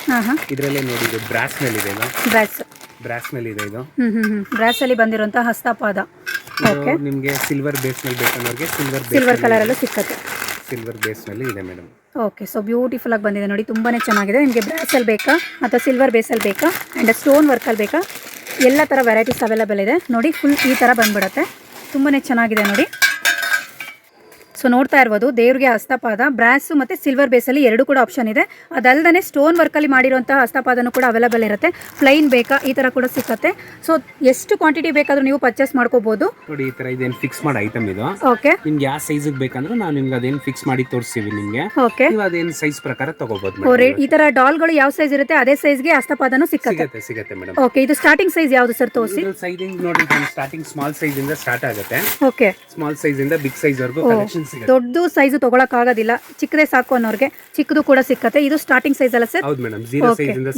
ಇದರಲ್ಲಿ ನೋಡಿ ಇದು ಬ್ರಾಸ್ ನಲ್ಲಿ ಇದೆ. ಇದು ಬ್ರಾಸ್ ನಲ್ಲಿ ಇದೆ. ಇದು ಬ್ರಾಸ್ ಅಲ್ಲಿ ಬಂದಿರುವಂತಹ ಹಸ್ತಪಾದ. ಓಕೆ, ನಿಮಗೆ ಸಿಲ್ವರ್ ಬೇಸ್ ನಲ್ಲಿ ಬೇಕನ್ನೋರಿಗೆ ಸಿಲ್ವರ್ ಕಲರ್ ಅಲ್ಲೂ ಸಿಕ್ಕತ್ತೆ. ಸಿಲ್ವರ್ ಬೇಸ್ ನಲ್ಲಿ ಇದೆ ಮೇಡಮ್. ಓಕೆ, ಸೊ ಬ್ಯೂಟಿಫುಲ್ ಆಗಿ ಬಂದಿದೆ ನೋಡಿ. ತುಂಬಾನೇ ಚೆನ್ನಾಗಿದೆ. ನಿಮಗೆ ಬ್ರಾಸ್ ಅಲ್ಲಿ ಬೇಕಾ ಅಥವಾ ಸಿಲ್ವರ್ ಬೇಸ್ ಅಲ್ಲಿ ಬೇಕಾ ಅಂಡ್ ಸ್ಟೋನ್ ವರ್ಕ್ ಅಲ್ಲಿ ಬೇಕಾ, ಎಲ್ಲ ಥರ ವೆರೈಟೀಸ್ ಅವೈಲೇಬಲ್ ಇದೆ ನೋಡಿ. ಫುಲ್ ಈ ಥರ ಬಂದ್ಬಿಡುತ್ತೆ. ತುಂಬಾ ಚೆನ್ನಾಗಿದೆ ನೋಡಿ. ಸೊ ನೋಡ್ತಾ ಇರ್ಬೋದು ದೇವ್ರಿಗೆ ಹಸ್ತಪಾದ, ಬ್ರಾಸು ಮತ್ತು ಸಿಲ್ವರ್ ಬೇಸಲ್ಲಿ ಎರಡು ಕೂಡ ಆಪ್ಷನ್ ಇದೆ. ಅದಲ್ಲದೆ ಸ್ಟೋನ್ ವರ್ಕಲ್ಲಿ ಮಾಡಿರುವಂತಹ ಹಸ್ತಪಾದನೂ ಕೂಡ ಅವೈಲೇಬಲ್ ಇರುತ್ತೆ. ಪ್ಲೈನ್ ಬೇಕಾ ಈ ಥರ ಕೂಡ ಸಿಕ್ಕತ್ತೆ. ಸೊ ಎಷ್ಟು ಕ್ವಾಂಟಿಟಿ ಬೇಕಾದರೂ ನೀವು ಪರ್ಚೇಸ್ ಮಾಡ್ಕೋಬಹುದು ನೋಡಿ. ಈ ಥರ ಇದೇನು ಫಿಕ್ಸ್ ಮಾಡಿ ಐಟಮ್ ಇದು. ಓಕೆ, ನಿಮ್ಗೆ ಯಾವ ಸೈಜಿಗೆ ಬೇಕಂದ್ರೆ ನಾವು ನಿಮ್ಗೆ ಅದೇನು ಫಿಕ್ಸ್ ಮಾಡಿ ತೋರಿಸ್ತೀವಿ ನಿಮಗೆ. ಓಕೆ, ನೀವು ಅದೇನು ಸೈಜ್ ಪ್ರಕಾರ ತಗೋಬಹುದು. ಈ ಥರ ಡಾಲ್ಗಳು ಯಾವ ಸೈಜ್ ಇರುತ್ತೆ ಅದೇ ಸೈಜ್ಗೆ ಹಸ್ತಪಾದನೂ ಸಿಗುತ್ತೆ ಮೇಡಮ್. ಓಕೆ, ಇದು ಸ್ಟಾರ್ಟಿಂಗ್ ಸೈಜ್ ಯಾವುದು ಸರ್ ತೋರಿಸಿ? ಸೈಜಿಂಗ್ ನೋಡಿ, ಸ್ಟಾರ್ಟಿಂಗ್ ಸ್ಮಾಲ್ ಸೈಜ್ ಇಂದ ಸ್ಟಾರ್ಟ್ ಆಗುತ್ತೆ. ಓಕೆ, ಸ್ಮಾಲ್ ಸೈಜ್ ಇಂದ ಬಿಗ್ ಸೈಜ್ ವರೆಗೂ ಕಲೆಕ್ಷನ್ ಸಿಗುತ್ತೆ. ದೊಡ್ಡ ಸೈಜ್ ತಗೊಳಕ್ಕಾಗೋದಿಲ್ಲ, ಚಿಕ್ಕದೇ ಸಾಕು ಅನ್ನೋರಿಗೆ ಚಿಕ್ಕದು ಕೂಡ ಸಿಕ್ಕತ್ತೆ. ಇದು ಸ್ಟಾರ್ಟಿಂಗ್ ಸೈಜ್ ಅಲ್ಲ ಸರ್? ಹೌದು ಮೇಡಮ್,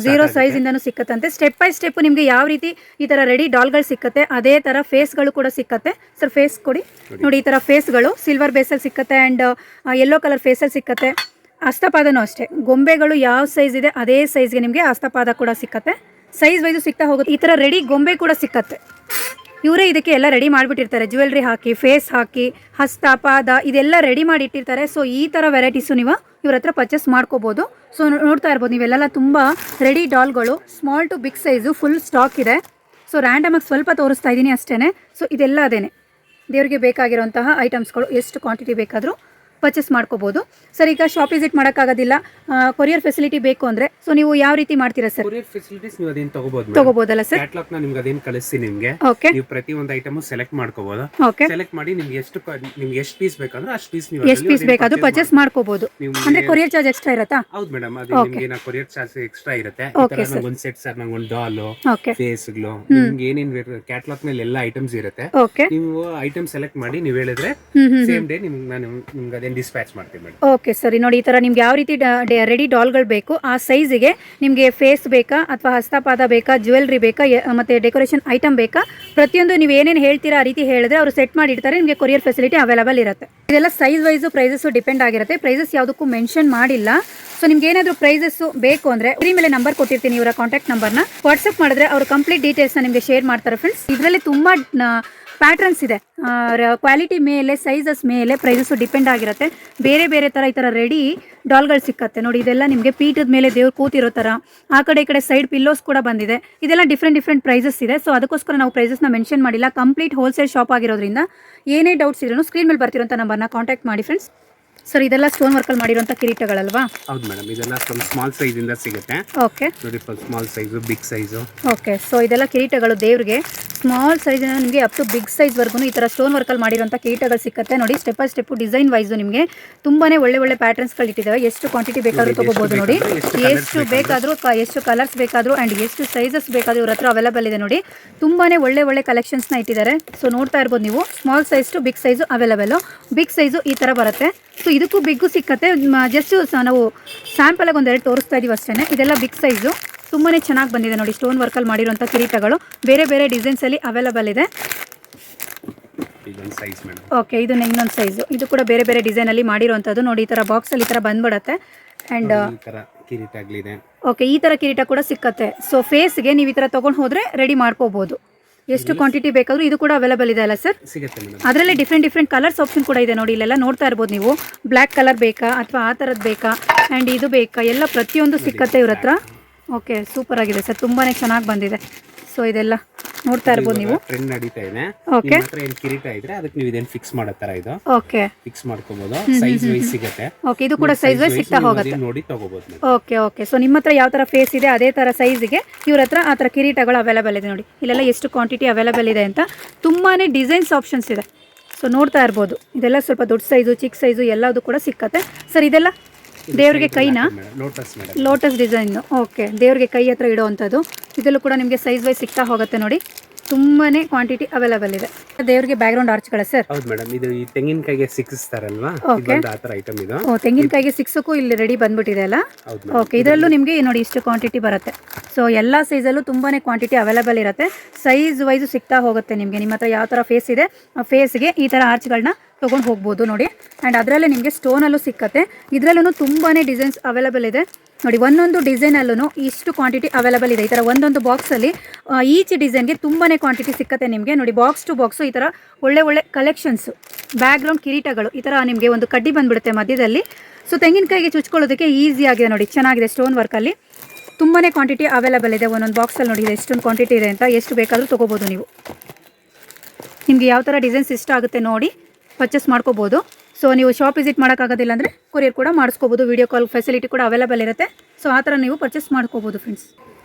0 ಸೈಜ್ ಇಂದನೂ ಸಿಕ್ಕತ್ತಂತೆ. ಸ್ಟೆಪ್ ಬೈ ಸ್ಟೆಪ್ ನಿಮಗೆ ಯಾವ ರೀತಿ ಈ ತರ ರೆಡಿ ಡಾಲ್ಗಳು ಸಿಕ್ಕತ್ತೆ ಅದೇ ತರ ಫೇಸ್ಗಳು ಕೂಡ ಸಿಕ್ಕತ್ತೆ. ಸರ್ ಫೇಸ್ ಕೊಡಿ ನೋಡಿ. ಈ ತರ ಫೇಸ್ಗಳು ಸಿಲ್ವರ್ ಬೇಸಲ್ಲಿ ಸಿಕ್ಕತ್ತೆ ಅಂಡ್ ಯೆಲ್ಲೋ ಕಲರ್ ಫೇಸಲ್ಲಿ ಸಿಕ್ಕತ್ತೆ. ಹಸ್ತಪಾದನೂ ಅಷ್ಟೇ, ಗೊಂಬೆಗಳು ಯಾವ ಸೈಜ್ ಇದೆ ಅದೇ ಸೈಜ್ಗೆ ನಿಮಗೆ ಹಸ್ತಪಾದ ಕೂಡ ಸಿಕ್ಕತ್ತೆ. ಸೈಜ್ ವೈಸು ಸಿಗ್ತಾ ಹೋಗುತ್ತೆ. ಈ ತರ ರೆಡಿ ಗೊಂಬೆ ಕೂಡ ಸಿಕ್ಕತ್ತೆ. ಇವರೇ ಇದಕ್ಕೆ ಎಲ್ಲ ರೆಡಿ ಮಾಡಿಬಿಟ್ಟಿರ್ತಾರೆ. ಜ್ಯುವೆಲ್ರಿ ಹಾಕಿ, ಫೇಸ್ ಹಾಕಿ, ಹಸ್ತ, ಪಾದ ಇದೆಲ್ಲ ರೆಡಿ ಮಾಡಿ ಇಟ್ಟಿರ್ತಾರೆ. ಸೊ ಈ ಥರ ವೆರೈಟೀಸು ನೀವು ಇವ್ರ ಹತ್ರ ಪರ್ಚೇಸ್ ಮಾಡ್ಕೋಬೋದು. ಸೊ ನೋಡ್ತಾ ಇರ್ಬೋದು ನೀವೆಲ್ಲ ತುಂಬ ರೆಡಿ ಡಾಲ್ಗಳು small to big size full stock so. ಸೊ ರ್ಯಾಂಡಮಾಗಿ ಸ್ವಲ್ಪ ತೋರಿಸ್ತಾ ಇದ್ದೀನಿ ಅಷ್ಟೇ. ಸೊ ಇದೆಲ್ಲ ಅದೇನೆ ದೇವರಿಗೆ ಬೇಕಾಗಿರೋಂತಹ ಐಟಮ್ಸ್ಗಳು. ಎಷ್ಟು ಕ್ವಾಂಟಿಟಿ ಬೇಕಾದರೂ ಪರ್ಚೇಸ್ ಮಾಡ್ಕೋಬೋದು. ಸರ್ ಈಗ ಶಾಪ್ ವಿಸಿಟ್ ಮಾಡೋಕ್ಕಾಗೋದಿಲ್ಲ, ಕೊರಿಯರ್ ಫೆಸಿಲಿಟಿ ಬೇಕು ಅಂದರೆ ಸೊ ನೀವು ಯಾವ ರೀತಿ ಮಾಡ್ತೀರಾ ಸರ್? ಕೊರಿಯರ್ ಫೆಸಿಲಿಟೀಸ್ ನೀವು ಅದೇನು ತಗೋಬೋದಲ್ಲ ಸರ್? ಕ್ಯಾಟ್ಲಾಗ್ ನ ನಿಮ್ಗೆ ಅದೇನು ಕಳಿಸ್ತೀನಿ ನಿಮ್ಗೆ. ಓಕೆ ನೀವು ಪ್ರತಿ ಒಂದು ಐಟಮ್ ಸೆಲೆಕ್ಟ್ ಮಾಡ್ಕೋಬಹುದು. ಓಕೆ, ಸೆಲೆಕ್ಟ್ ಮಾಡಿ ನಿಮ್ಗೆ ಎಷ್ಟು ಪೀಸ್ ಬೇಕಂದ್ರೆ ಅಷ್ಟು ಪೀಸ್ ನೀವು ಎಷ್ಟು ಪೀಸ್ ಬೇಕಾದ್ರೂ ಪರ್ಚೇಸ್ ಮಾಡ್ಕೋಬಹುದು. ಅಂದ್ರೆ ಕೊರಿಯರ್ ಚಾರ್ಜ್ ಎಕ್ಸ್ಟ್ರಾ ಇರುತ್ತಾ? ಹೌದು ಮೇಡಮ್, ಅದು ನಿಮ್ಗೆ ನಾ ಕೊರಿಯರ್ ಚಾರ್ಜ್ ಎಕ್ಸ್ಟ್ರಾ ಇರುತ್ತೆ. ಒಂದು ಸೆಟ್ ಸರ್, ನಂಗೆ ಒಂದು ಡಾಲ್, ಓಕೆ ಫೇಸ್ಗಳು, ನಿಮ್ಗೆ ಏನೇನ್ ಕ್ಯಾಟ್ಲಾಗ್ ನಲ್ಲಿ ಎಲ್ಲ ಐಟಮ್ಸ್ ಇರುತ್ತೆ. ಓಕೆ, ನೀವು ಐಟಮ್ ಸೆಲೆಕ್ಟ್ ಮಾಡಿ ನೀವು ಹೇಳಿದ್ರೆ ಸೇಮ್ ಡೇ ನಿಮ್ಗೆ ಅದೇನು ಡಿಸ್ಪ್ಯಾಚ್ ಮಾಡ್ತೀವಿ ಮೇಡಮ್. ಓಕೆ ಸರಿ, ನೋಡಿ ಈ ತರ ನಿಮ್ಗೆ ಯಾವ ರೀತಿ ರೆಡಿ ಡಾಲ್ಗಳು ಬೇಕು ಆ ಸೈಜ್ಗೆ ನಿಮಗೆ ಫೇಸ್ ಬೇಕಾ ಅಥವಾ ಹಸ್ತಪಾದ ಬೇಕಾ, ಜ್ಯುವೆಲ್ರಿ ಬೇಕಾ, ಮತ್ತೆ ಡೆಕೋರೇಷನ್ ಐಟಮ್ ಬೇಕಾ, ಪ್ರತಿಯೊಂದು ನೀವು ಏನೇನು ಹೇಳ್ತೀರಾ ಆ ರೀತಿ ಹೇಳಿದ್ರೆ ಅವರು ಸೆಟ್ ಮಾಡಿ ಇಡ್ತಾರೆ. ನಿಮಗೆ ಕೊರಿಯರ್ ಫೆಸಿಲಿಟಿ ಅವೈಲೇಬಲ್ ಇರುತ್ತೆ. ಇದೆಲ್ಲ ಸೈಜ್ ವೈಸ್ ಪ್ರೈಸಸ್ ಡಿಪೆಂಡ್ ಆಗಿರುತ್ತೆ. ಪ್ರೈಸಸ್ ಯಾವುದಕ್ಕೂ ಮೆನ್ಷನ್ ಮಾಡಿಲ್ಲ. ಸೊ ನಿಮ್ಗೆ ಏನಾದರೂ ಪ್ರೈಸಸ್ ಬೇಕು ಅಂದರೆ ಸ್ಕ್ರೀನ್ ಮೇಲೆ ನಂಬರ್ ಕೊಟ್ಟಿರ್ತೀನಿ, ಇವರ ಕಾಂಟ್ಯಾಕ್ಟ್ ನಂಬರ್ನ ವಾಟ್ಸಪ್ ಮಾಡಿದ್ರೆ ಅವರು ಕಂಪ್ಲೀಟ್ ಡೀಟೇಲ್ಸ್ನ ನಿಮಗೆ ಶೇರ್ ಮಾಡ್ತಾರೆ ಫ್ರೆಂಡ್ಸ್. ಇದರಲ್ಲಿ ತುಂಬ ಪ್ಯಾಟ್ರನ್ಸ್ ಇದೆ. ಕ್ವಾಲಿಟಿ ಮೇಲೆ, ಸೈಜಸ್ ಮೇಲೆ ಪ್ರೈಸಸ್ ಡಿಪೆಂಡ್ ಆಗಿರುತ್ತೆ. ಬೇರೆ ಬೇರೆ ಥರ ಈ ಥರ ರೆಡಿ ಡಾಲ್ಗಳು ಸಿಕ್ಕತ್ತೆ ನೋಡಿ. ಇದೆಲ್ಲ ನಿಮಗೆ ಪೀಠದ ಮೇಲೆ ದೇವ್ರು ಕೂತಿರೋ ಥರ, ಆ ಕಡೆ ಈ ಕಡೆ ಸೈಡ್ ಪಿಲ್ಲೋಸ್ ಕೂಡ ಬಂದಿದೆ. ಇದೆಲ್ಲ ಡಿಫ್ರೆಂಟ್ ಪ್ರೈಸಸ್ ಇದೆ. ಸೊ ಅದಕ್ಕೋಸ್ಕರ ನಾವು ಪ್ರೈಸಸ್ನ ಮೆನ್ಷನ್ ಮಾಡಿಲ್ಲ. ಕಂಪ್ಲೀಟ್ ಹೋಲ್ಸೇಲ್ ಶಾಪ್ ಆಗಿರೋದ್ರಿಂದ ಏನೇ ಡೌಟ್ಸ್ ಇದ್ರೂ ಸ್ಕ್ರೀನ್ ಮೇಲೆ ಬರ್ತಿರೋಂಥ ನಂಬರ್ನ ಕಾಂಟ್ಯಾಕ್ಟ್ ಮಾಡಿ ಫ್ರೆಂಡ್ಸ್. ಸರ್ ಇದೆಲ್ಲ ಸ್ಟೋನ್ ವರ್ಕಲ್ಲಿ ಮಾಡಿರುವಂಥ ಕಿರೀಟಗಳಲ್ವಾ? ಹೌದು ಮೇಡಮ್, ಇದೆಲ್ಲ ಸ್ವಲ್ಪ ಸ್ಮಾಲ್ ಸೈಜ್ ಇಂದ ಸಿಗುತ್ತೆ. ಓಕೆ ನೋಡಿ, small size, big size. Okay, so ಇದೆಲ್ಲ ಕಿರೀಟಗಳು ದೇವ್ರಿಗೆ ಸ್ಮಾಲ್ ಸೈಜ್ ನಿಮಗೆ ಅಪ್ ಟು ಬಿಗ್ ಸೈಜ್ ವರ್ಗು ಈ ಥರ ಸ್ಟೋನ್ ವರ್ಕಲ್ಲಿ ಮಾಡಿರುವಂಥ ಕಿರೀಟಗಳು ಸಿಗುತ್ತೆ ನೋಡಿ. Step by step design wise ನಿಮಗೆ ತುಂಬಾನೇ ಒಳ್ಳೆ ಪ್ಯಾಟರ್ನ್ಸ್ಗಳು ಇಟ್ಟಿದ್ದಾವೆ. ಎಷ್ಟು ಕ್ವಾಂಟಿಟಿ ಬೇಕಾದರೂ ತೊಗೋಬೋದು ನೋಡಿ. ಎಷ್ಟು ಬೇಕಾದರೂ, ಎಷ್ಟು ಕಲರ್ಸ್ ಬೇಕಾದರೂ ಆ್ಯಂಡ್ ಎಷ್ಟು ಸೈಜಸ್ ಬೇಕಾದರೂ ಇವ್ರ ಹತ್ರ ಅವೈಲೇಬಲ್ ಇದೆ ನೋಡಿ. ತುಂಬಾನೇ ಒಳ್ಳೆ ಕಲೆಕ್ಷನ್ಸ್ನ ಇಟ್ಟಿದ್ದಾರೆ. ಸೊ ನೋಡ್ತಾ ಇರ್ಬೋದು ನೀವು, small size to big size available. Big size ಈ ಥರ ಬರುತ್ತೆ. ಸೊ ಇದಕ್ಕೂ ಬಿಗ್ಗು ಸಿಕ್ಕತ್ತೆ. ಜಸ್ಟ್ ನಾವು ಸ್ಯಾಂಪಲಾಗಿ ಒಂದೆರಡು ತೋರಿಸ್ತಾ ಇದೀವಿ ಅಷ್ಟೇ. ಇದೆಲ್ಲ ಬಿಗ್ ಸೈಜು, ತುಂಬಾ ಚೆನ್ನಾಗಿ ಬಂದಿದೆ ನೋಡಿ. ಸ್ಟೋನ್ ವರ್ಕಲ್ಲಿ ಮಾಡಿರುವಂಥ ಕಿರೀಟಗಳು ಬೇರೆ ಬೇರೆ ಡಿಸೈನ್ಸಲ್ಲಿ ಅವೈಲೇಬಲ್ ಇದೆ. ಓಕೆ, ಇದು ಇನ್ನೊಂದು ಸೈಜು, ಇದು ಕೂಡ ಬೇರೆ ಬೇರೆ ಡಿಸೈನಲ್ಲಿ ಮಾಡಿರುವಂಥದ್ದು ನೋಡಿ. ಈ ಥರ ಬಾಕ್ಸಲ್ಲಿ ಈ ಥರ ಬಂದ್ಬಿಡತ್ತೆ. ಆ್ಯಂಡ್ ಓಕೆ, ಈ ಥರ ಕಿರೀಟ ಕೂಡ ಸಿಕ್ಕತ್ತೆ. ಸೊ ಫೇಸ್ಗೆ ನೀವು ಈ ಥರ ತೊಗೊಂಡು ಹೋದರೆ ರೆಡಿ ಮಾಡ್ಕೋಬೋದು. ಎಷ್ಟು ಕ್ವಾಂಟಿಟಿ ಬೇಕಾದರೂ ಇದು ಕೂಡ ಅವೈಲೇಬಲ್ ಇದೆ ಅಲ್ಲ ಸರ್? ಸಿಗುತ್ತೆ ಮೇಡಮ್. ಅದರಲ್ಲಿ ಡಿಫ್ರೆಂಟ್ ಕಲರ್ಸ್ ಆಪ್ಷನ್ ಕೂಡ ಇದೆ ನೋಡಿ. ಇಲ್ಲೆಲ್ಲ ನೋಡ್ತಾ ಇರ್ಬೋದು ನೀವು. ಬ್ಲ್ಯಾಕ್ ಕಲರ್ ಬೇಕಾ ಅಥವಾ ಆ ಥರದ್ದು ಬೇಕಾ ಆ್ಯಂಡ್ ಇದು ಬೇಕಾ, ಎಲ್ಲ ಪ್ರತಿಯೊಂದು ಸಿಕ್ಕತ್ತೆ ಇವ್ರ ಹತ್ರ. ಓಕೆ, ಸೂಪರ್ ಆಗಿದೆ ಸರ್, ತುಂಬಾ ಚೆನ್ನಾಗಿ ಬಂದಿದೆ. ಸೊ ಇದೆಲ್ಲ ನೋಡ್ತಾ ಇರ್ಬೋದು ನೀವು. ಟ್ರೆಂಡ್ ನಡೀತಾ ಇದೆ. ಓಕೆ, ಏನು ಕಿರೀಟ ಇದ್ರೆ ಅದಕ್ಕೆ ನೀವು ಇದನ್ನ ಫಿಕ್ಸ್ ಮಾಡೋ ತರ ಇದು. ಓಕೆ, ಫಿಕ್ಸ್ ಮಾಡ್ಕೋಬಹುದು. ಸೈಜ್ ವೈಸ್ ಸಿಗುತ್ತೆ. ಓಕೆ, ಇದು ಕೂಡ ಸೈಜ್ ವೈಸ್ ಸಿಗ್ತಾ ಹೋಗುತ್ತೆ. ನೋಡಿ ತಗೋಬಹುದು. ಓಕೆ, ಸೊ ನಿಮ್ಮ ಹತ್ರ ಯಾವ ಥರ ಫೇಸ್ ಇದೆ ಅದೇ ಥರ ಸೈಜ್ಗೆ ಇವ್ರ ಹತ್ರ ಆ ಥರ ಕಿರೀಟಗಳು ಅವೈಲೇಬಲ್ ಇದೆ ನೋಡಿ. ಇಲ್ಲೆಲ್ಲ ಎಷ್ಟು ಕ್ವಾಂಟಿಟಿ ಅವೈಲೇಬಲ್ ಇದೆ ಅಂತ ತುಂಬಾ ಡಿಸೈನ್ಸ್ ಆಪ್ಷನ್ಸ್ ಇದೆ. ಸೊ ನೋಡ್ತಾ ಇರ್ಬೋದು. ಇದೆಲ್ಲ ಸ್ವಲ್ಪ ದೊಡ್ಡ ಸೈಜು, ಚಿಕ್ಕ ಸೈಜು ಎಲ್ಲದು ಕೂಡ ಸಿಕ್ಕತ್ತೆ ಸರ್. ಇದೆಲ್ಲ ದೇವ್ರಿಗೆ ಕೈನಾ? Lotus design. ಓಕೆ, ದೇವ್ರಿಗೆ ಕೈ ಹತ್ರ ಇಡೋವಂಥದ್ದು. ಇದರಲ್ಲೂ ಕೂಡ ನಿಮಗೆ ಸೈಜ್ ವೈಸ್ ಸಿಗ್ತಾ ಹೋಗುತ್ತೆ ನೋಡಿ. ತುಂಬಾನೇ ಕ್ವಾಂಟಿಟಿ ಅವೈಲೇಬಲ್ ಇದೆ. ದೇವ್ರಿಗೆ ಬ್ಯಾಕ್ಗ್ರೌಂಡ್ ಆರ್ಚ್ಗಳ ಸರ್? ಹೌದು ಮೇಡಮ್, ಇದು ಈ ತೆಂಗಿನಕಾಯಿಗೆ ಸಿಕ್ಕಿಸ್ತಾರಲ್ವಾ, ಇದೊಂದು ಆ ತರ ಐಟಮ್ ಇದು. ಓ, ತೆಂಗಿನಕಾಯಿಗೆ ಸಿಕ್ಸಕ್ಕೂ ಇಲ್ಲಿ ರೆಡಿ ಬಂದ್ಬಿಟ್ಟಿದೆ ಅಲ್ಲ? ಓಕೆ, ಇದರಲ್ಲೂ ನಿಮಗೆ ನೋಡಿ ಇಷ್ಟು ಕ್ವಾಂಟಿಟಿ ಬರುತ್ತೆ. ಸೊ ಎಲ್ಲ ಸೈಜಲ್ಲೂ ತುಂಬಾನೇ ಕ್ವಾಂಟಿಟಿ ಅವೈಲೇಬಲ್ ಇರುತ್ತೆ. ಸೈಜ್ ವೈಸು ಸಿಗ್ತಾ ಹೋಗುತ್ತೆ ನಿಮಗೆ. ನಿಮ್ಮ ಹತ್ರ ಯಾವ ಥರ ಫೇಸ್ ಇದೆ ಆ ಫೇಸ್ಗೆ ಈ ಥರ ಆರ್ಚ್ಗಳನ್ನ ತೊಗೊಂಡು ಹೋಗ್ಬೋದು ನೋಡಿ. ಆ್ಯಂಡ್ ಅದರಲ್ಲೇ ನಿಮಗೆ ಸ್ಟೋನಲ್ಲೂ ಸಿಕ್ಕತ್ತೆ. ಇದರಲ್ಲೂ ತುಂಬಾ ಡಿಸೈನ್ಸ್ ಅವೈಲೇಬಲ್ ಇದೆ ನೋಡಿ. ಒಂದೊಂದು ಡಿಸೈನಲ್ಲೂ ಇಷ್ಟು ಕ್ವಾಂಟಿಟಿ ಅವೈಲೇಬಲ್ ಇದೆ. ಈ ಥರ ಒಂದೊಂದು ಬಾಕ್ಸಲ್ಲಿ ಈಚ್ ಡಿಸೈನ್ಗೆ ತುಂಬಾ ಕ್ವಾಂಟಿಟಿ ಸಿಕ್ಕತ್ತೆ ನಿಮಗೆ ನೋಡಿ. ಬಾಕ್ಸ್ ಟು ಬಾಕ್ಸು ಈ ಥರ ಒಳ್ಳೆ ಕಲೆಕ್ಷನ್ಸು. ಬ್ಯಾಕ್ಗ್ರೌಂಡ್ ಕಿರೀಟಗಳು ಈ ಥರ ನಿಮಗೆ ಒಂದು ಕಡ್ಡಿ ಬಂದುಬಿಡುತ್ತೆ ಮಧ್ಯದಲ್ಲಿ. ಸೊ ತೆಂಗಿನಕಾಯಿಗೆ ಚುಚ್ಕೊಳ್ಳೋದಕ್ಕೆ ಈಸಿ ಆಗಿದೆ ನೋಡಿ. ಚೆನ್ನಾಗಿದೆ ಸ್ಟೋನ್ ವರ್ಕಲ್ಲಿ. ತುಂಬಾ ಕ್ವಾಂಟಿಟಿ ಅವೈಲೇಬಲ್ ಇದೆ. ಒಂದೊಂದು ಬಾಕ್ಸಲ್ಲಿ ನೋಡಿ ಎಷ್ಟೊಂದು ಕ್ವಾಂಟಿಟಿ ಇದೆ ಅಂತ. ಎಷ್ಟು ಬೇಕಾದರೂ ತೊಗೋಬೋದು ನೀವು. ನಿಮಗೆ ಯಾವ ಥರ ಡಿಸೈನ್ಸ್ ಇಷ್ಟ ಆಗುತ್ತೆ ನೋಡಿ ಪರ್ಚೇಸ್ ಮಾಡ್ಕೋಬೋದು. ಸೊ ನೀವು ಶಾಪ್ ವಿಸಿಟ್ ಮಾಡೋಕ್ಕಾಗೋದಿಲ್ಲ ಅಂದರೆ ಕೊರಿಯರ್ ಕೂಡ ಮಾಡಿಸ್ಕೋಬೋದು. ವಿಡಿಯೋ ಕಾಲ್ ಫೆಸಿಲಿಟಿ ಕೂಡ ಅವೈಲೇಬಲ್ ಇರುತ್ತೆ. ಸೊ ಆ ಥರ ನೀವು ಪರ್ಚೇಸ್ ಮಾಡ್ಕೋಬೋದು ಫ್ರೆಂಡ್ಸ್.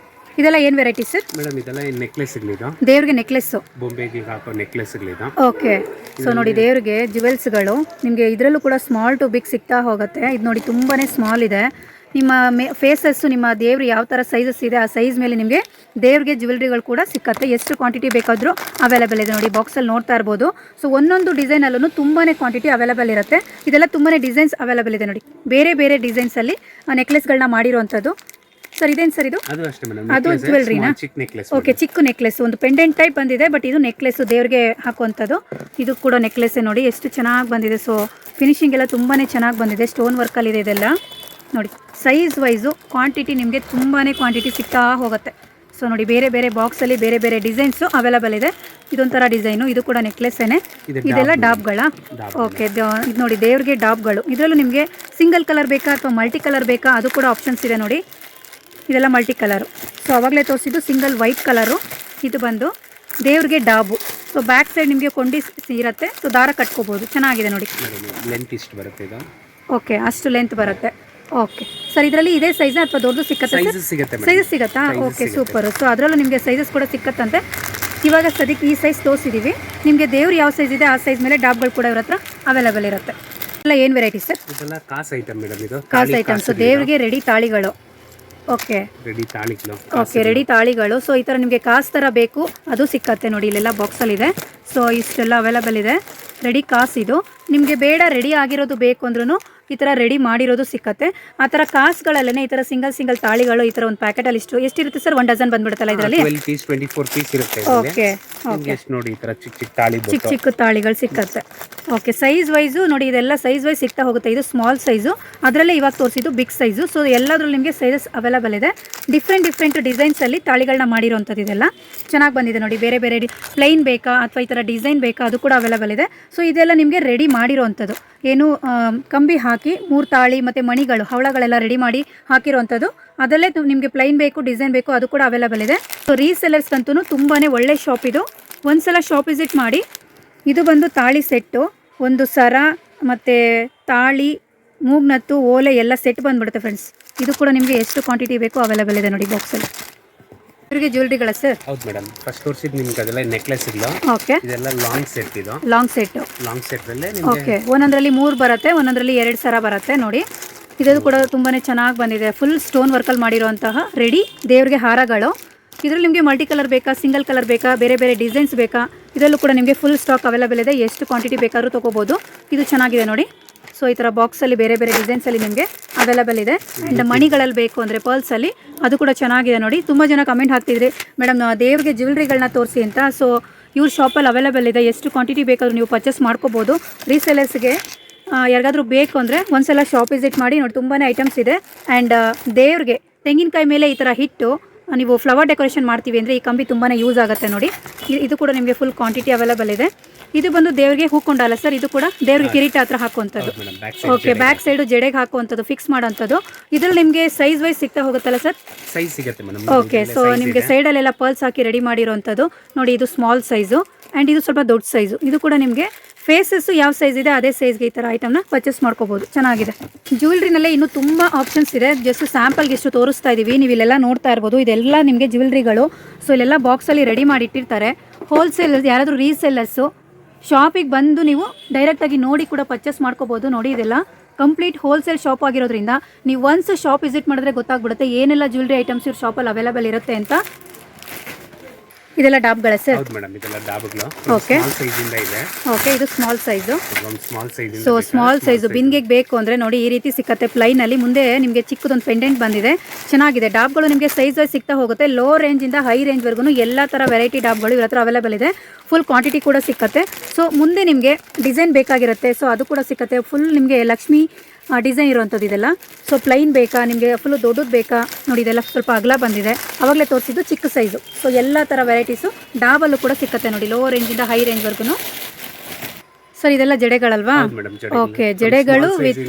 ಇದೆಲ್ಲ ಏನು ವೆರೈಟಿ ಸರ್? ಮೇಡಮ್ ಇದೆಲ್ಲ ನೆಕ್ಲೆಸ್ಗಳಿದು. ದೇವ್ರಿಗೆ ನೆಕ್ಲೆಸ್ಸು, ಬೊಂಬೆಗೆ ಹಾಕೋ ನೆಕ್ಲೆಸ್ಗಳಿದು. ಓಕೆ, ಸೊ ನೋಡಿ ದೇವ್ರಿಗೆ ಜ್ಯುವೆಲ್ಸ್ಗಳು ನಿಮಗೆ ಇದರಲ್ಲೂ ಕೂಡ ಸ್ಮಾಲ್ ಟು ಬಿಗ್ ಸಿಗ್ತಾ ಹೋಗುತ್ತೆ. ಇದು ನೋಡಿ ತುಂಬಾ ಸ್ಮಾಲ್ ಇದೆ. ನಿಮ್ಮ ಫೇಸಸ್ಸು, ನಿಮ್ಮ ದೇವ್ರು ಯಾವ ಥರ ಸೈಜಸ್ ಇದೆ ಆ ಸೈಜ್ ಮೇಲೆ ನಿಮಗೆ ದೇವ್ರಿಗೆ ಜ್ಯುವೆಲ್ರಿಗಳು ಕೂಡ ಸಿಕ್ಕತ್ತೆ. ಎಷ್ಟು ಕ್ವಾಂಟಿಟಿ ಬೇಕಾದರೂ ಅವೈಲೇಬಲ್ ಇದೆ ನೋಡಿ. ಬಾಕ್ಸಲ್ಲಿ ನೋಡ್ತಾ ಇರ್ಬೋದು. ಸೊ ಒಂದೊಂದು ಡಿಸೈನಲ್ಲೂ ತುಂಬಾ ಕ್ವಾಂಟಿಟಿ ಅವೈಲೇಬಲ್ ಇರುತ್ತೆ. ಇದೆಲ್ಲ ತುಂಬಾ ಡಿಸೈನ್ಸ್ ಅವೈಲೇಬಲ್ ಇದೆ ನೋಡಿ. ಬೇರೆ ಬೇರೆ ಡಿಸೈನ್ಸಲ್ಲಿ ನೆಕ್ಲೆಸ್ಗಳನ್ನ ಮಾಡಿರೋವಂಥದ್ದು. ಸರ್ ಇದೇನು ಸರ್ ಇದು? ಅದು ಜ್ಯುವೆಲ್ರಿನಾ? ಓಕೆ, ಚಿಕ್ಕ ನೆಕ್ಲೆಸ್, ಒಂದು ಪೆಂಡೆಂಟ್ ಟೈಪ್ ಬಂದಿದೆ. ಬಟ್ ಇದು ನೆಕ್ಲೆಸ್ ದೇವ್ರಿಗೆ ಹಾಕುವಂಥದ್ದು. ಇದು ಕೂಡ ನೆಕ್ಲೆಸ್ ನೋಡಿ, ಎಷ್ಟು ಚೆನ್ನಾಗಿ ಬಂದಿದೆ. ಸೊ ಫಿನಿಶಿಂಗ್ ಎಲ್ಲ ತುಂಬಾ ಚೆನ್ನಾಗಿ ಬಂದಿದೆ. ಸ್ಟೋನ್ ವರ್ಕಲ್ಲಿದೆ ಇದೆಲ್ಲ ನೋಡಿ. ಸೈಜ್ ವೈಸು ಕ್ವಾಂಟಿಟಿ ನಿಮಗೆ ತುಂಬಾ ಕ್ವಾಂಟಿಟಿ ಸಿಗ್ತಾ ಹೋಗುತ್ತೆ. ಸೊ ನೋಡಿ ಬೇರೆ ಬೇರೆ ಬಾಕ್ಸಲ್ಲಿ ಬೇರೆ ಬೇರೆ ಡಿಸೈನ್ಸು ಅವೈಲೇಬಲ್ ಇದೆ. ಇದೊಂಥರ ಡಿಸೈನು, ಇದು ಕೂಡ ನೆಕ್ಲೆಸ್ಸೇನೆ. ಇದೆಲ್ಲ ಡಾಬ್ಗಳ. ಓಕೆ, ಇದು ನೋಡಿ ದೇವ್ರಿಗೆ ಡಾಬ್ಗಳು. ಇದರಲ್ಲೂ ನಿಮಗೆ ಸಿಂಗಲ್ ಕಲರ್ ಬೇಕಾ ಅಥವಾ ಮಲ್ಟಿ ಕಲರ್ ಬೇಕಾ ಅದು ಕೂಡ ಆಪ್ಷನ್ಸ್ ಇದೆ ನೋಡಿ. ಇದೆಲ್ಲ ಮಲ್ಟಿ ಕಲರು. ಸೊ ಆವಾಗಲೇ ತೋರಿಸಿದ್ದು ಸಿಂಗಲ್ ವೈಟ್ ಕಲರು. ಇದು ಬಂದು ದೇವ್ರಿಗೆ ಡಾಬು. ಸೊ ಬ್ಯಾಕ್ ಸೈಡ್ ನಿಮಗೆ ಕೊಂಡಿ ಇರುತ್ತೆ. ಸೊ ದಾರ ಕಟ್ಕೋಬೋದು. ಚೆನ್ನಾಗಿದೆ ನೋಡಿ. ಲೆಂತ್ ಇಷ್ಟು ಬರುತ್ತೆ ಇದು. ಓಕೆ, ಅಷ್ಟು ಲೆಂತ್ ಬರುತ್ತೆ. ಓಕೆ ಸರ್, ಇದರಲ್ಲಿ ಇದೇ ಸೈಜ್ ಅಥವಾ ದೊಡ್ಡದು ಸಿಕ್ಕತ್ತೆ ಸರ್? ಸೈಜಸ್ ಸಿಗುತ್ತೆ ಸೈಜಸ್ ಸಿಗುತ್ತಾ? Okay super. ಸೊ ಅದರಲ್ಲೂ ನಿಮಗೆ ಸೈಜಸ್ ಕೂಡ ಸಿಕ್ಕತ್ತಂತೆ. ಇವಾಗ ಸದ್ಯಕ್ಕೆ ಈ ಸೈಜ್ ತೋರಿಸಿದ್ದೀವಿ. ನಿಮಗೆ ದೇವ್ರು ಯಾವ ಸೈಜ್ ಇದೆ ಆ ಸೈಜ್ ಮೇಲೆ ಡಾಬ್ಗಳು ಕೂಡ ಇವ್ರ ಹತ್ರ ಅವೈಲೇಬಲ್ ಇರುತ್ತೆ. ಎಲ್ಲ ಏನು ವೆರೈಟಿ ಸರ್? ಇದೆಲ್ಲ ಕಾಸ್ ಐಟಮ್ ಮೇಡಮ್. ಇದು ಕಾಸ್ ಐಟಮ್ಸ್, ದೇವ್ರಿಗೆ ರೆಡಿ ತಾಳಿಗಳು. ಓಕೆ ರೆಡಿ ತಾಳಿಗಳು. ಓಕೆ, ರೆಡಿ ತಾಳಿಗಳು. ಸೊ ಈ ಥರ ನಿಮಗೆ ಕಾಸ್ ಥರ ಬೇಕು ಅದು ಸಿಕ್ಕತ್ತೆ ನೋಡಿ, ಇಲ್ಲೆಲ್ಲ ಬಾಕ್ಸಲ್ಲಿದೆ. ಸೊ ಇಷ್ಟೆಲ್ಲ ಅವೈಲೇಬಲ್ ಇದೆ. ರೆಡಿ ಕಾಸ್ ಇದು. ನಿಮಗೆ ಬೇಡ ರೆಡಿ ಆಗಿರೋದು ಬೇಕು ಅಂದ್ರೂ ಈ ಥರ ರೆಡಿ ಮಾಡಿರೋದು ಸಿಕ್ಕತ್ತೆ. ಆ ಥರ ಕಾಸ್ಗಳಲ್ಲೇ ಈ ಥರ ಸಿಂಗಲ್ ತಾಳಿಗಳು ಈ ಥರ ಒಂದು ಪ್ಯಾಕೆಟಲ್ಲಿ ಎಷ್ಟಿರುತ್ತೆ ಸರ್? 1 ಡಜನ್ ಬಂದ್ಬಿಡುತ್ತಲ್ಲ ಇದರಲ್ಲಿ? 12 ಪೀಸ್ 24 ಪೀಸ್ ಇರುತ್ತೆ. ಓಕೆ ಎಷ್ಟು ನೋಡಿ, ಈ ಥರ ಚಿಕ್ಕ ತಾಳಿ, ಚಿಕ್ಕ ತಾಳಿಗಳು ಸಿಕ್ಕತ್ತೆ. ಓಕೆ, ಸೈಜ್ ವೈಸು ನೋಡಿ, ಇದೆಲ್ಲ ಸೈಜ್ ವೈಸ್ ಸಿಗ್ತಾ ಹೋಗುತ್ತೆ. ಇದು ಸ್ಮಾಲ್ ಸೈಜು, ಅದರಲ್ಲೇ ಇವಾಗ ತೋರಿಸಿದ್ದು ಬಿಗ್ ಸೈಜು. ಸೊ ಎಲ್ಲದರಲ್ಲೂ ನಿಮಗೆ ಸೈಜಸ್ ಅವೈಲೇಬಲ್ ಇದೆ. ಡಿಫ್ರೆಂಟ್ ಡಿಸೈನ್ಸಲ್ಲಿ ತಾಳಿಗಳನ್ನ ಮಾಡಿರೋವಂಥದ್ದು. ಇದೆಲ್ಲ ಚೆನ್ನಾಗಿ ಬಂದಿದೆ ನೋಡಿ. ಬೇರೆ ಪ್ಲೈನ್ ಬೇಕಾ ಅಥವಾ ಈ ಥರ ಡಿಸೈನ್ ಬೇಕಾ ಅದು ಕೂಡ ಅವೈಲೇಬಲ್ ಇದೆ. ಸೊ ಇದೆಲ್ಲ ನಿಮಗೆ ರೆಡಿ ಮಾಡಿರೋವಂಥದ್ದು. ಏನು ಕಂಬಿ ಹಾಕಿ 3 ತಾಳಿ ಮತ್ತು ಮಣಿಗಳು, ಹವಳಗಳೆಲ್ಲ ರೆಡಿ ಮಾಡಿ ಹಾಕಿರೋವಂಥದ್ದು. ಅದರಲ್ಲೇ ನಿಮಗೆ ಪ್ಲೈನ್ ಬೇಕು, ಡಿಸೈನ್ ಬೇಕು, ಅದು ಕೂಡ ಅವೈಲೇಬಲ್ ಇದೆ. ಸೊ ರೀಸೆಲ್ಲರ್ಸ್ಗಂತೂ ತುಂಬಾ ಒಳ್ಳೆ ಶಾಪ್ ಇದು. ಒಂದ್ಸಲ ಶಾಪ್ ವಿಸಿಟ್ ಮಾಡಿ. ಇದು ಬಂದು ತಾಳಿ ಸೆಟ್ಟು, ಒಂದು ಸರ ಮತ್ತು ತಾಳಿ, ಮೂಗ್ನತ್ತು, ಓಲೆ ಎಲ್ಲ ಸೆಟ್ ಬಂದ್ಬಿಡುತ್ತೆ ಫ್ರೆಂಡ್ಸ್. ಇದು ಕೂಡ ನಿಮಗೆ ಎಷ್ಟು ಕ್ವಾಂಟಿಟಿ ಬೇಕೋ ಅವೈಲೇಬಲ್ ಇದೆ ನೋಡಿ ಬಾಕ್ಸಲ್ಲಿ. ಇವರಿಗೆ ಜ್ಯುವೆಲ್ರಿಗಳ ಸರ್? ಹೌದು ಮೇಡಮ್. ಫಸ್ಟ್ ತೋರಿಸಿದ್ದು ನಿಮ್ಗೆ ಅದೆಲ್ಲ ನೆಕ್ಲೆಸ್ ಇಲ್ಲ. ಓಕೆ, ಇದೆಲ್ಲ ಲಾಂಗ್ ಸೆಟ್. ಇದು ಲಾಂಗ್ ಸೆಟ್. ಲಾಂಗ್ ಸೆಟ್ ಅಲ್ಲೇ ಓಕೆ, ಒಂದೊಂದರಲ್ಲಿ 3 ಬರುತ್ತೆ, ಒಂದೊಂದರಲ್ಲಿ 2 ಸರ ಬರುತ್ತೆ ನೋಡಿ. ಇದು ಕೂಡ ತುಂಬಾ ಚೆನ್ನಾಗಿ ಬಂದಿದೆ. ಫುಲ್ ಸ್ಟೋನ್ ವರ್ಕಲ್ಲಿ ಮಾಡಿರುವಂತಹ ರೆಡಿ ದೇವ್ರಿಗೆ ಹಾರಗಳು. ಇದರಲ್ಲಿ ನಿಮಗೆ ಮಲ್ಟಿ ಕಲರ್ ಬೇಕಾ, ಸಿಂಗಲ್ ಕಲರ್ ಬೇಕಾ, ಬೇರೆ ಡಿಸೈನ್ಸ್ ಬೇಕಾ, ಇದರಲ್ಲೂ ಕೂಡ ನಿಮಗೆ ಫುಲ್ ಸ್ಟಾಕ್ ಅವೈಲೇಬಲ್ ಇದೆ. ಎಷ್ಟು ಕ್ವಾಂಟಿಟಿ ಬೇಕಾದ್ರೂ ತೊಗೋಬೋದು. ಇದು ಚೆನ್ನಾಗಿದೆ ನೋಡಿ. ಸೊ ಈ ಥರ ಬಾಕ್ಸಲ್ಲಿ ಬೇರೆ ಡಿಸೈನ್ಸಲ್ಲಿ ನಿಮಗೆ ಅವೈಲೇಬಲ್ ಇದೆ. ಆ್ಯಂಡ್ ಮಣಿಗಳಲ್ಲಿ ಬೇಕು ಅಂದರೆ ಪರ್ಲ್ಸಲ್ಲಿ ಅದು ಕೂಡ ಚೆನ್ನಾಗಿದೆ ನೋಡಿ. ತುಂಬ ಜನ ಕಮೆಂಟ್ ಹಾಕ್ತಿದ್ರಿ ಮೇಡಮ್ ದೇವ್ರಿಗೆ ಜ್ಯುವೆಲ್ರಿಗಳನ್ನ ತೋರಿಸಿ ಅಂತ. ಸೊ ಇವ್ರ ಶಾಪಲ್ಲಿ ಅವೈಲೇಬಲ್ ಇದೆ. ಎಷ್ಟು ಕ್ವಾಂಟಿಟಿ ಬೇಕಾದರೂ ನೀವು ಪರ್ಚೇಸ್ ಮಾಡ್ಕೋಬೋದು. ರೀಸೇಲರ್ಸ್ಗೆ ಯಾರಿಗಾದ್ರೂ ಬೇಕು ಅಂದರೆ ಒಂದ್ಸಲ ಶಾಪ್ ವಿಸಿಟ್ ಮಾಡಿ ನೋಡಿ. ತುಂಬಾ ಐಟಮ್ಸ್ ಇದೆ. ಆ್ಯಂಡ್ ದೇವ್ರಿಗೆ ತೆಂಗಿನಕಾಯಿ ಮೇಲೆ ಈ ಥರ ಹಿಟ್ಟು ನೀವು ಫ್ಲವರ್ ಡೆಕೋರೇಷನ್ ಮಾಡ್ತೀವಿ ಅಂದರೆ ಈ ಕಂಬಿ ತುಂಬಾ ಯೂಸ್ ಆಗುತ್ತೆ ನೋಡಿ. ಇದು ಕೂಡ ನಿಮಗೆ ಫುಲ್ ಕ್ವಾಂಟಿಟಿ ಅವೈಲೇಬಲ್ ಇದೆ. ಇದು ಬಂದು ದೇವ್ರಿಗೆ ಹೂಕೊಂಡಲ್ಲ ಸರ್, ಇದು ಕೂಡ ದೇವ್ರಿಗೆ ಕಿರೀಟ ಹತ್ರ ಹಾಕುವಂಥದ್ದು. ಓಕೆ, ಬ್ಯಾಕ್ ಸೈಡು ಜಡೆಗೆ ಹಾಕುವಂಥದ್ದು, ಫಿಕ್ಸ್ ಮಾಡೋವಂಥದ್ದು. ಇದ್ರಲ್ಲಿ ನಿಮಗೆ ಸೈಜ್ ವೈಸ್ ಸಿಗ್ತಾ ಹೋಗುತ್ತಲ್ಲ ಸರ್? ಸೈಜ್ ಸಿಗುತ್ತೆ ಮೇಡಮ್. ಓಕೆ, ಸೊ ನಿಮಗೆ ಸೈಡಲ್ಲೆಲ್ಲ ಪರ್ಲ್ಸ್ ಹಾಕಿ ರೆಡಿ ಮಾಡಿರೋವಂಥದ್ದು ನೋಡಿ. ಇದು ಸ್ಮಾಲ್ ಸೈಜು ಆ್ಯಂಡ್ ಇದು ಸ್ವಲ್ಪ ದೊಡ್ಡ ಸೈಜು. ಇದು ಕೂಡ ನಿಮಗೆ ಫೇಸಸ್ಸು ಯಾವ ಸೈಜ್ ಇದೆ ಅದೇ ಸೈಜ್ಗೆ ಈ ಥರ ಐಟಮ್ನ ಪರ್ಚೇಸ್ ಮಾಡ್ಕೋಬೋದು. ಚೆನ್ನಾಗಿದೆ. ಜ್ಯುವೆಲ್ರಿನಲ್ಲೇ ಇನ್ನೂ ತುಂಬ ಆಪ್ಷನ್ಸ್ ಇದೆ. ಜಸ್ಟ್ ಸ್ಯಾಂಪಲ್ಗೆ ಇಷ್ಟು ತೋರಿಸ್ತಾ ಇದ್ದೀವಿ. ನೀವು ಇಲ್ಲೆಲ್ಲ ನೋಡ್ತಾ ಇರ್ಬೋದು. ಇದೆಲ್ಲ ನಿಮಗೆ ಜ್ಯುವೆಲ್ರಿಗಳು. ಸೊ ಇಲ್ಲೆಲ್ಲ ಬಾಕ್ಸಲ್ಲಿ ರೆಡಿ ಮಾಡಿ ಇಟ್ಟಿರ್ತಾರೆ. ಹೋಲ್ಸೇಲರ್ಸ್ ಯಾರಾದರೂ ರೀಸೇಲರ್ಸು ಶಾಪಿಗೆ ಬಂದು ನೀವು ಡೈರೆಕ್ಟಾಗಿ ನೋಡಿ ಕೂಡ ಪರ್ಚೇಸ್ ಮಾಡ್ಕೋಬೋದು ನೋಡಿ. ಇದೆಲ್ಲ ಕಂಪ್ಲೀಟ್ ಹೋಲ್ಸೇಲ್ ಶಾಪ್ ಆಗಿರೋದ್ರಿಂದ ನೀವು ಒನ್ಸ್ ಶಾಪ್ ವಿಸಿಟ್ ಮಾಡಿದ್ರೆ ಗೊತ್ತಾಗ್ಬಿಡುತ್ತೆ ಏನೆಲ್ಲ ಜ್ಯುವೆಲ್ರಿ ಐಟಮ್ಸ್ ಇವ್ರ ಶಾಪಲ್ಲಿ ಅವೈಲೇಬಲ್ ಇರುತ್ತೆ ಅಂತ. ಇದೆಲ್ಲ ಡಾಬ್ಗಳ ಸರ್? ಹೌದು ಮೇಡಮ್, ಇದೆಲ್ಲ ಡಾಬ್ಗಳು. ಓಕೆ, ಸ್ಮಾಲ್ ಸೈಜ್ ಇಂದ ಇದೆ. ಓಕೆ, ಇದು small size. Small size. So small size ಬಿನ್ಗೆಗೆ ಬೇಕು ಅಂದರೆ ನೋಡಿ ಈ ರೀತಿ ಸಿಕ್ಕತ್ತೆ. ಪ್ಲೈನಲ್ಲಿ ಮುಂದೆ ನಿಮಗೆ ಚಿಕ್ಕದೊಂದು ಪೆಂಡೆಂಟ್ ಬಂದಿದೆ. ಚೆನ್ನಾಗಿದೆ. ಡಾಬ್ಗಳು ನಿಮಗೆ ಸೈಜ್ ವೈಸ್ ಸಿಗ್ತಾ ಹೋಗುತ್ತೆ. ಲೋ ರೇಂಜಿಂದ ಹೈ ರೇಂಜ್ವರೆಗೂ ಎಲ್ಲ ಥರ ವೆರೈಟಿ ಡಾಬ್ಗಳು ಇವ್ರ ಹತ್ರ ಅವೈಲೇಬಲ್ ಇದೆ. ಫುಲ್ ಕ್ವಾಂಟಿಟಿ ಕೂಡ ಸಿಕ್ಕತ್ತೆ. ಸೊ ಮುಂದೆ ನಿಮಗೆ ಡಿಸೈನ್ ಬೇಕಾಗಿರುತ್ತೆ. ಸೊ ಅದು ಕೂಡ ಸಿಕ್ಕತ್ತೆ. ಫುಲ್ ನಿಮಗೆ ಲಕ್ಷ್ಮಿ ಡಿಸೈನ್ ಇರುವಂಥದ್ದು ಇದೆಲ್ಲ. ಸೊ ಪ್ಲೈನ್ ಬೇಕಾ, ನಿಮಗೆ ಫುಲ್ಲು ದೊಡ್ಡದು ಬೇಕಾ ನೋಡಿ. ಇದೆಲ್ಲ ಸ್ವಲ್ಪ ಅಗಲ ಬಂದಿದೆ. ಆವಾಗಲೇ ತೋರಿಸಿದ್ದು ಚಿಕ್ಕ ಸೈಜು. ಸೊ ಎಲ್ಲ ಥರ ವೆರೈಟೀಸು ಡಾಬಲ್ಲೂ ಕೂಡ ಸಿಕ್ಕತ್ತೆ ನೋಡಿ, ಲೋ ರೇಂಜಿಂದ ಹೈ ರೇಂಜ್ವರೆಗೂ. ಸರ್ ಇದೆಲ್ಲ ಜಡೆಗಳಲ್ವಾ? ಓಕೆ, ಜಡೆಗಳು ವಿತ್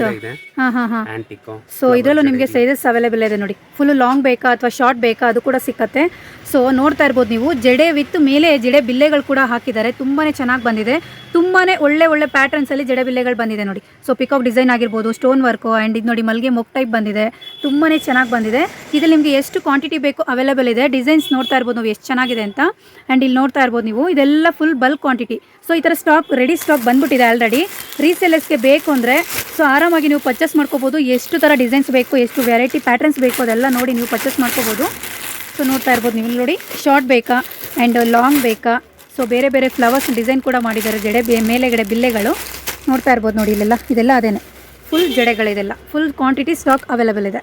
ಸೊ ಇದರಲ್ಲೂ ನಿಮಗೆ ಸೈಜಸ್ ಅವೈಲೇಬಲ್ ಇದೆ ನೋಡಿ. ಫುಲ್ ಲಾಂಗ್ ಬೇಕಾ ಅಥವಾ ಶಾರ್ಟ್ ಬೇಕಾ ಅದು ಕೂಡ ಸಿಕ್ಕತ್ತೆ. ಸೊ ನೋಡ್ತಾ ಇರ್ಬೋದು ನೀವು. ಜಡೆ ವಿತ್ ಮೇಲೆ ಜಡೆ ಬಿಲ್ಲೆಗಳು ಕೂಡ ಹಾಕಿದ್ದಾರೆ. ತುಂಬಾ ಚೆನ್ನಾಗಿ ಬಂದಿದೆ. ತುಂಬಾ ಒಳ್ಳೆ ಪ್ಯಾಟರ್ನ್ಸಲ್ಲಿ ಜಡೆ ಬಿಲ್ಲೆಗಳು ಬಂದಿದೆ ನೋಡಿ. ಸೊ ಪಿಕಾಕ್ ಡಿಸೈನ್ ಆಗಿರ್ಬೋದು, ಸ್ಟೋನ್ ವರ್ಕು, ಆ್ಯಂಡ್ ಇದು ನೋಡಿ ಮಲ್ಗೆ ಮೊಕ್ ಟೈಪ್ ಬಂದಿದೆ. ತುಂಬಾ ಚೆನ್ನಾಗಿ ಬಂದಿದೆ. ಇದ್ರಲ್ಲಿ ನಿಮಗೆ ಎಷ್ಟು ಕ್ವಾಂಟಿಟಿ ಬೇಕು ಅವೈಲೇಬಲ್ ಇದೆ. ಡಿಸೈನ್ಸ್ ನೋಡ್ತಾ ಇರ್ಬೋದು ನೀವು ಎಷ್ಟು ಚೆನ್ನಾಗಿದೆ ಅಂತ. ಆ್ಯಂಡ್ ಇಲ್ಲಿ ನೋಡ್ತಾ ಇರ್ಬೋದು ನೀವು ಇದೆಲ್ಲ ಫುಲ್ ಬಲ್ಕ್ ಕ್ವಾಂಟಿಟಿ. ಸೊ ಈ ಥರ ಸ್ಟಾಕ್ ರೆಡಿ ಸ್ಟಾಕ್ ಬಂದ್ಬಿಟ್ಟಿದೆ ಆಲ್ರೆಡಿ. ರೀಸೇಲರ್ಸ್ಗೆ ಬೇಕು ಅಂದರೆ ಸೊ ಆರಾಮಾಗಿ ನೀವು ಪರ್ಚೇಸ್ ಮಾಡ್ಕೋಬೋದು. ಎಷ್ಟು ಥರ ಡಿಸೈನ್ಸ್ ಬೇಕು, ಎಷ್ಟು ವೆರೈಟಿ ಪ್ಯಾಟರ್ನ್ಸ್ ಬೇಕು ಅದೆಲ್ಲ ನೋಡಿ ನೀವು ಪರ್ಚೇಸ್ ಮಾಡ್ಕೋಬೋದು. ಸೊ ನೋಡ್ತಾ ಇರ್ಬೋದು ನೀವು ನೋಡಿ. ಶಾರ್ಟ್ ಬೇಕಾ ಆ್ಯಂಡ್ ಲಾಂಗ್ ಬೇಕಾ, ಸೊ ಬೇರೆ ಫ್ಲವರ್ಸ್ ಡಿಸೈನ್ ಕೂಡ ಮಾಡಿದ್ದಾರೆ. ಜಡೆ ಮೇಲೆಗಡೆ ಬಿಲ್ಲೆಗಳು ನೋಡ್ತಾ ಇರ್ಬೋದು ನೋಡಿ. ಇದೆಲ್ಲ ಅದೇನೆ ಫುಲ್ ಜಡೆಗಳಿದೆಲ್ಲ. ಫುಲ್ ಕ್ವಾಂಟಿಟಿ ಸ್ಟಾಕ್ ಅವೈಲೇಬಲ್ ಇದೆ.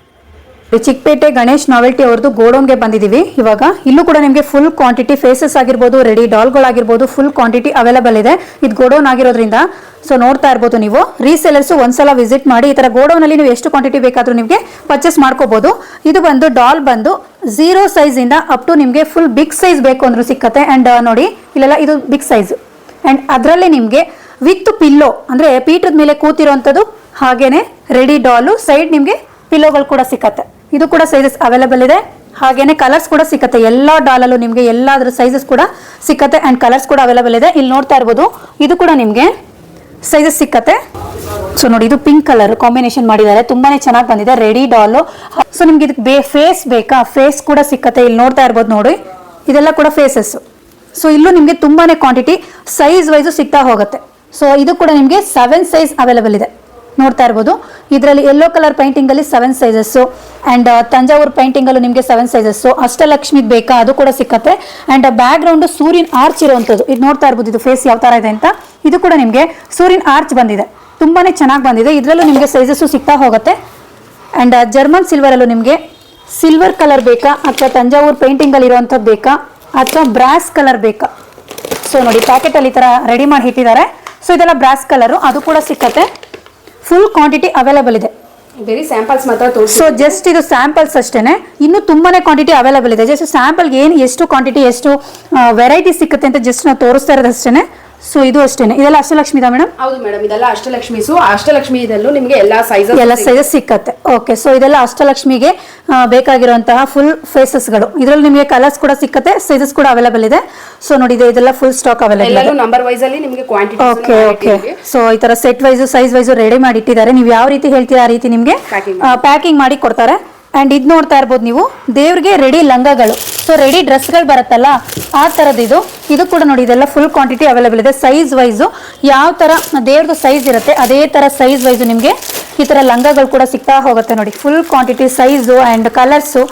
ಚಿಕ್ಕಪೇಟೆ ಗಣೇಶ್ ನಾವೆಲ್ಟಿ ಅವ್ರದ್ದು ಗೋಡೌನ್ಗೆ ಬಂದಿದ್ದೀವಿ ಇವಾಗ. ಇಲ್ಲೂ ಕೂಡ ನಿಮಗೆ ಫುಲ್ ಕ್ವಾಂಟಿಟಿ ಫೇಸಸ್ ಆಗಿರ್ಬೋದು, ರೆಡಿ ಡಾಲ್ಗಳಾಗಿರ್ಬೋದು, ಫುಲ್ ಕ್ವಾಂಟಿಟಿ ಅವೈಲೇಬಲ್ ಇದೆ. ಇದು ಗೋಡೌನ್ ಆಗಿರೋದ್ರಿಂದ ಸೊ ನೋಡ್ತಾ ಇರ್ಬೋದು ನೀವು. ರೀಸೇಲರ್ಸ್ ಒಂದ್ಸಲ ವಿಸಿಟ್ ಮಾಡಿ. ಈ ಥರ ಗೋಡೌನಲ್ಲಿ ನೀವು ಎಷ್ಟು ಕ್ವಾಂಟಿಟಿ ಬೇಕಾದರೂ ನಿಮಗೆ ಪರ್ಚೇಸ್ ಮಾಡ್ಕೋಬೋದು. ಇದು ಬಂದು ಡಾಲ್ ಬಂದು 0 ಸೈಜಿಂದ ಅಪ್ ಟು ನಿಮಗೆ ಫುಲ್ ಬಿಗ್ ಸೈಜ್ ಬೇಕು ಅಂದ್ರೂ ಸಿಕ್ಕತ್ತೆ. ಆ್ಯಂಡ್ ನೋಡಿ ಇಲ್ಲೆಲ್ಲ ಇದು ಬಿಗ್ ಸೈಜ್. ಆ್ಯಂಡ್ ಅದರಲ್ಲೇ ನಿಮಗೆ ವಿತ್ ಪಿಲ್ಲೋ ಅಂದರೆ ಪೀಠದ ಮೇಲೆ ಕೂತಿರೋವಂಥದ್ದು, ಹಾಗೇನೆ ರೆಡಿ ಡಾಲು, ಸೈಡ್ ನಿಮಗೆ ಪಿಲ್ಲೋಗಳು ಕೂಡ ಸಿಕ್ಕತ್ತೆ. ಇದು ಕೂಡ ಸೈಜಸ್ ಅವೈಲೇಬಲ್ ಇದೆ. ಹಾಗೇನೆ ಕಲರ್ಸ್ ಕೂಡ ಸಿಕ್ಕತ್ತೆ. ಎಲ್ಲ ಡಾಲಲ್ಲೂ ನಿಮಗೆ ಎಲ್ಲಾದ್ರ ಸೈಜಸ್ ಕೂಡ ಸಿಕ್ಕತ್ತೆ. ಆ್ಯಂಡ್ ಕಲರ್ಸ್ ಕೂಡ ಅವೈಲೇಬಲ್ ಇದೆ. ಇಲ್ಲಿ ನೋಡ್ತಾ ಇರ್ಬೋದು. ಇದು ಕೂಡ ನಿಮಗೆ ಸೈಜಸ್ ಸಿಕ್ಕತ್ತೆ. ಸೊ ನೋಡಿ ಇದು ಪಿಂಕ್ ಕಲರ್ ಕಾಂಬಿನೇಷನ್ ಮಾಡಿದ್ದಾರೆ, ತುಂಬಾನೇ ಚೆನ್ನಾಗಿ ಬಂದಿದೆ. ರೆಡಿ ಡಾಲು. ಸೊ ನಿಮ್ಗೆ ಇದಕ್ಕೆ ಫೇಸ್ ಬೇಕಾ, ಫೇಸ್ ಕೂಡ ಸಿಕ್ಕತ್ತೆ. ಇಲ್ಲಿ ನೋಡ್ತಾ ಇರ್ಬೋದು ನೋಡಿ, ಇದೆಲ್ಲ ಕೂಡ ಫೇಸಸ್. ಸೊ ಇಲ್ಲೂ ನಿಮಗೆ ತುಂಬಾನೇ ಕ್ವಾಂಟಿಟಿ ಸೈಜ್ ವೈಸು ಸಿಗ್ತಾ ಹೋಗುತ್ತೆ. ಸೊ ಇದು ಕೂಡ ನಿಮಗೆ 7 ಸೈಜ್ ಅವೈಲೇಬಲ್ ಇದೆ. ನೋಡ್ತಾ ಇರ್ಬೋದು, ಇದರಲ್ಲಿ ಯೆಲ್ಲೋ ಕಲರ್ ಪೇಂಟಿಂಗ್ ಅಲ್ಲಿ 7 ಸೈಜಸ್ ಅಂಡ್ ತಂಜಾವೂರ್ ಪೇಂಟಿಂಗ್ ಅಲ್ಲೂ ನಿಮಗೆ 7 ಸೈಜಸ್. ಅಷ್ಟಲಕ್ಷ್ಮಿ ಬೇಕಾ ಅದು ಕೂಡ ಸಿಕ್ಕತ್ತೆ. ಅಂಡ್ ಬ್ಯಾಕ್ ಗ್ರೌಂಡ್ ಸೂರ್ಯನ್ ಆರ್ಚ್ ಇರುವಂತದ್ದು, ಇದು ನೋಡ್ತಾ ಇರ್ಬೋದು, ಇದು ಫೇಸ್ ಯಾವ ತರ ಇದೆ ಅಂತ. ಇದು ಕೂಡ ನಿಮಗೆ ಸೂರ್ಯನ್ ಆರ್ಚ್ ಬಂದಿದೆ, ತುಂಬಾನೇ ಚೆನ್ನಾಗಿ ಬಂದಿದೆ. ಇದರಲ್ಲೂ ನಿಮಗೆ ಸೈಜಸ್ ಸಿಗ್ತಾ ಹೋಗುತ್ತೆ. ಅಂಡ್ ಜರ್ಮನ್ ಸಿಲ್ವರ್ ಅಲ್ಲೂ ನಿಮಗೆ ಸಿಲ್ವರ್ ಕಲರ್ ಬೇಕಾ ಅಥವಾ ತಂಜಾವೂರ್ ಪೇಂಟಿಂಗ್ ಅಲ್ಲಿ ಇರುವಂತದ್ದು ಬೇಕಾ ಅಥವಾ ಬ್ರಾಸ್ ಕಲರ್ ಬೇಕಾ. ಸೊ ನೋಡಿ ಪ್ಯಾಕೆಟ್ ಅಲ್ಲಿ ಈ ತರ ರೆಡಿ ಮಾಡಿ ಇಟ್ಟಿದ್ದಾರೆ. ಸೊ ಇದೆಲ್ಲ ಬ್ರಾಸ್ ಕಲರ್, ಅದು ಕೂಡ ಸಿಕ್ಕತ್ತೆ. ಫುಲ್ ಕ್ವಾಂಟಿಟಿ ಅವೈಲೇಬಲ್ ಇದೆ. ವೆರಿ ಸ್ಯಾಂಪಲ್ಸ್ ಮಾತ್ರ ತೋರಿಸಿ. ಸೊ ಜಸ್ಟ್ ಇದು ಸ್ಯಾಂಪಲ್ಸ್ ಅಷ್ಟೇನೆ, ಇನ್ನು ತುಂಬಾನೇ ಕ್ವಾಂಟಿಟಿ ಅವೈಲೇಬಲ್ ಇದೆ. ಜಸ್ಟ್ ಸ್ಯಾಂಪಲ್ಗೆ ಏನು ಎಷ್ಟು ಕ್ವಾಂಟಿಟಿ ಎಷ್ಟು ವೆರೈಟಿ ಸಿಕ್ಕತ್ತೆ ಅಂತ ಜಸ್ಟ್ ನಾವು ತೋರಿಸ್ತಾ ಇರೋದು ಅಷ್ಟೇನೆ. ಸೊ ಇದು ಅಷ್ಟೇನೆ. ಇದೆಲ್ಲ ಅಷ್ಟಲಕ್ಷ್ಮಿ ಇದೆ ಮೇಡಮ್? ಹೌದು ಮೇಡಮ್, ಇದೆಲ್ಲ ಅಷ್ಟಲಕ್ಷ್ಮೀಸು. ಅಷ್ಟಲಕ್ಷ್ಮಿ ಇದಲ್ಲೂ ನಿಮಗೆ ಎಲ್ಲಾ ಸೈಜಸ್ ಸಿಕ್ಕತ್ತೆ. ಓಕೆ, ಸೊ ಇದೆಲ್ಲ ಅಷ್ಟಲಕ್ಷ್ಮಿಗೆ ಬೇಕಾಗಿರುವಂತಹ ಫುಲ್ ಫೇಸಸ್ಗಳು. ಇದರಲ್ಲಿ ನಿಮಗೆ ಕಲರ್ಸ್ ಕೂಡ ಸಿಕ್ಕತ್ತೆ, ಸೈಜಸ್ ಕೂಡ ಅವೈಲೇಬಲ್ ಇದೆ. ಸೊ ನೋಡಿ ಇದೆಲ್ಲ ಫುಲ್ ಸ್ಟಾಕ್ ಅವೈಲೇಬಲ್ ಇದೆ. ನಂಬರ್ ವೈಸ್ ಅಲ್ಲಿ ನಿಮಗೆ ಕ್ವಾಂಟಿಟಿ. Okay okay. ಸೊ ಈ ತರ set wise size wise ready ಮಾಡಿ ಇಟ್ಟಿದ್ದಾರೆ. ನೀವು ಯಾವ ರೀತಿ ಹೇಳ್ತೀರಾ ಆ ರೀತಿ ನಿಮಗೆ ಪ್ಯಾಕಿಂಗ್ ಮಾಡಿ ಕೊಡ್ತಾರೆ. ಅಂಡ್ ಇದು ನೋಡ್ತಾ ಇರ್ಬೋದು ನೀವು, ದೇವ್ರಿಗೆ ರೆಡಿ ಲಂಗಗಳು. ಸೊ ರೆಡಿ ಡ್ರೆಸ್ಗಳು ಬರುತ್ತಲ್ಲ ಆ ಥರದ್ದು ಇದು ಕೂಡ ನೋಡಿ, ಇದೆಲ್ಲ ಫುಲ್ ಕ್ವಾಂಟಿಟಿ ಅವೈಲೇಬಲ್ ಇದೆ. ಸೈಜ್ ವೈಸು ಯಾವ ಥರ ದೇವ್ರದ್ದು ಸೈಜ್ ಇರುತ್ತೆ ಅದೇ ಥರ ಸೈಜ್ ವೈಸು ನಿಮಗೆ ಈ ಥರ ಲಂಗಗಳು ಕೂಡ ಸಿಗ್ತಾ ಹೋಗುತ್ತೆ. ನೋಡಿ full quantity size and colours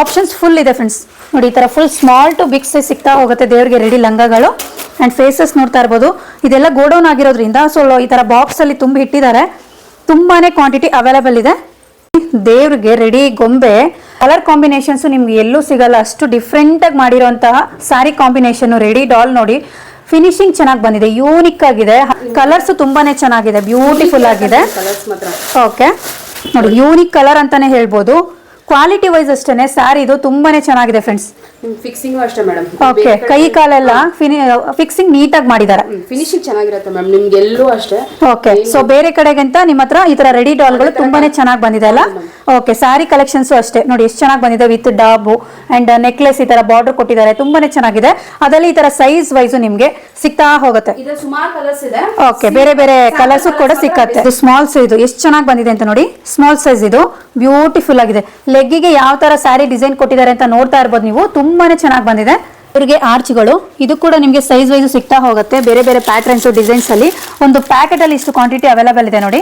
options full ಇದೆ ಫ್ರೆಂಡ್ಸ್. ನೋಡಿ ಈ ಥರ full small to big size ಸಿಗ್ತಾ ಹೋಗುತ್ತೆ ದೇವ್ರಿಗೆ ರೆಡಿ ಲಂಗಗಳು. ಆ್ಯಂಡ್ ಫೇಸಸ್ ನೋಡ್ತಾ ಇರ್ಬೋದು, ಇದೆಲ್ಲ ಗೋಡೌನ್ ಆಗಿರೋದ್ರಿಂದ ಸೊ ಈ ಥರ ಬಾಕ್ಸಲ್ಲಿ ತುಂಬಿ ಇಟ್ಟಿದ್ದಾರೆ. ತುಂಬಾ ಕ್ವಾಂಟಿಟಿ ಅವೈಲೇಬಲ್ ಇದೆ. ದೇವ್ರಿಗೆ ರೆಡಿ ಗೊಂಬೆ ಕಲರ್ ಕಾಂಬಿನೇಷನ್ಸ್ ನಿಮ್ಗೆ ಎಲ್ಲೂ ಸಿಗಲ್ಲ, ಅಷ್ಟು ಡಿಫ್ರೆಂಟ್ ಆಗಿ ಮಾಡಿರುವಂತಹ ಸ್ಯಾರಿ ಕಾಂಬಿನೇಷನ್. ರೆಡಿ ಡಾಲ್ ನೋಡಿ ಫಿನಿಶಿಂಗ್ ಚೆನ್ನಾಗಿ ಬಂದಿದೆ, ಯೂನಿಕ್ ಆಗಿದೆ. ಕಲರ್ಸ್ ತುಂಬಾನೇ ಚೆನ್ನಾಗಿದೆ, ಬ್ಯೂಟಿಫುಲ್ ಆಗಿದೆ. ಓಕೆ ನೋಡಿ, ಯೂನಿಕ್ ಕಲರ್ ಅಂತಾನೆ ಹೇಳ್ಬೋದು. ಕ್ವಾಲಿಟಿ ವೈಸ್ ಅಷ್ಟೇನೆ ಸ್ಯಾರಿ ಇದು ತುಂಬಾನೇ ಚೆನ್ನಾಗಿದೆ ಫ್ರೆಂಡ್ಸ್. ಫಿಕ್ಸಿಂಗ್ ಅಷ್ಟೇ ಮೇಡಮ್. ಓಕೆ, ಕೈ ಕಾಲೆಲ್ಲ ಫಿಕ್ಸಿಂಗ್ ನೀಟಾಗಿ ಮಾಡಿದ್ದಾರೆ. ಫಿನಿಶಿಂಗ್ ಚೆನ್ನಾಗಿರುತ್ತೆ ಮ್ಯಾಮ್, ನಿಮ್ಗೆ ಎಲ್ಲೂ ಅಷ್ಟೇ. ಓಕೆ, ಸೊ ಬೇರೆ ಕಡೆಗಿಂತ ನಿಮ್ಮ ಹತ್ರ ಈ ತರ ರೆಡಿ ಡಾಲ್ಗಳು ತುಂಬಾನೇ ಚೆನ್ನಾಗಿ ಬಂದಿದೆ ಅಲ್ಲ. ಓಕೆ, ಸ್ಯಾರಿ ಕಲೆಕ್ಷನ್ಸ್ ಅಷ್ಟೇ ನೋಡಿ ಎಷ್ಟು ಚೆನ್ನಾಗಿ ಬಂದಿದೆ. ವಿತ್ ಡಾಬು ಅಂಡ್ ನೆಕ್ಲೆಸ್ ಈ ತರ ಬಾರ್ಡರ್ ಕೊಟ್ಟಿದ್ದಾರೆ, ತುಂಬಾನೇ ಚೆನ್ನಾಗಿದೆ. ಅದರಲ್ಲಿ ಈ ತರ ಸೈಜ್ ವೈಸ್ ನಿಮ್ಗೆ ಸಿಗ್ತಾ ಹೋಗುತ್ತೆ. ಇದು ಸುಮಾರು ಕಲರ್ಸ್ ಇದೆ. ಓಕೆ, ಬೇರೆ ಬೇರೆ ಕಲರ್ಸ್ ಕೂಡ ಸಿಕ್ಕತ್ತೆ. ಇದು ಸ್ಮಾಲ್ ಸೈಜ್ ಎಷ್ಟು ಚೆನ್ನಾಗಿ ಬಂದಿದೆ ಅಂತ ನೋಡಿ. ಸ್ಮಾಲ್ ಸೈಜ್ ಇದು ಬ್ಯೂಟಿಫುಲ್ ಆಗಿದೆ. ಲೆಗ್ಗಿಗೆ ಯಾವ ತರ ಸ್ಯಾರಿ ಡಿಸೈನ್ ಕೊಟ್ಟಿದ್ದಾರೆ ಅಂತ ನೋಡ್ತಾ ಇರ್ಬೋದು ನೀವು, ತುಂಬಾನೇ ಚೆನ್ನಾಗಿ ಬಂದಿದೆ. ಇವರಿಗೆ ಆರ್ಚ್ಗಳು ಇದು ಕೂಡ ನಿಮಗೆ ಸೈಜ್ ವೈಸ್ ಸಿಗ್ತಾ ಹೋಗುತ್ತೆ. ಬೇರೆ ಬೇರೆ ಪ್ಯಾಟರ್ನ್ಸ್ ಡಿಸೈನ್ಸ್ ಅಲ್ಲಿ ಒಂದು ಪ್ಯಾಕೆಟ್ ಅಲ್ಲಿ ಇಷ್ಟು ಕ್ವಾಂಟಿಟಿ ಅವೈಲೇಬಲ್ ಇದೆ ನೋಡಿ.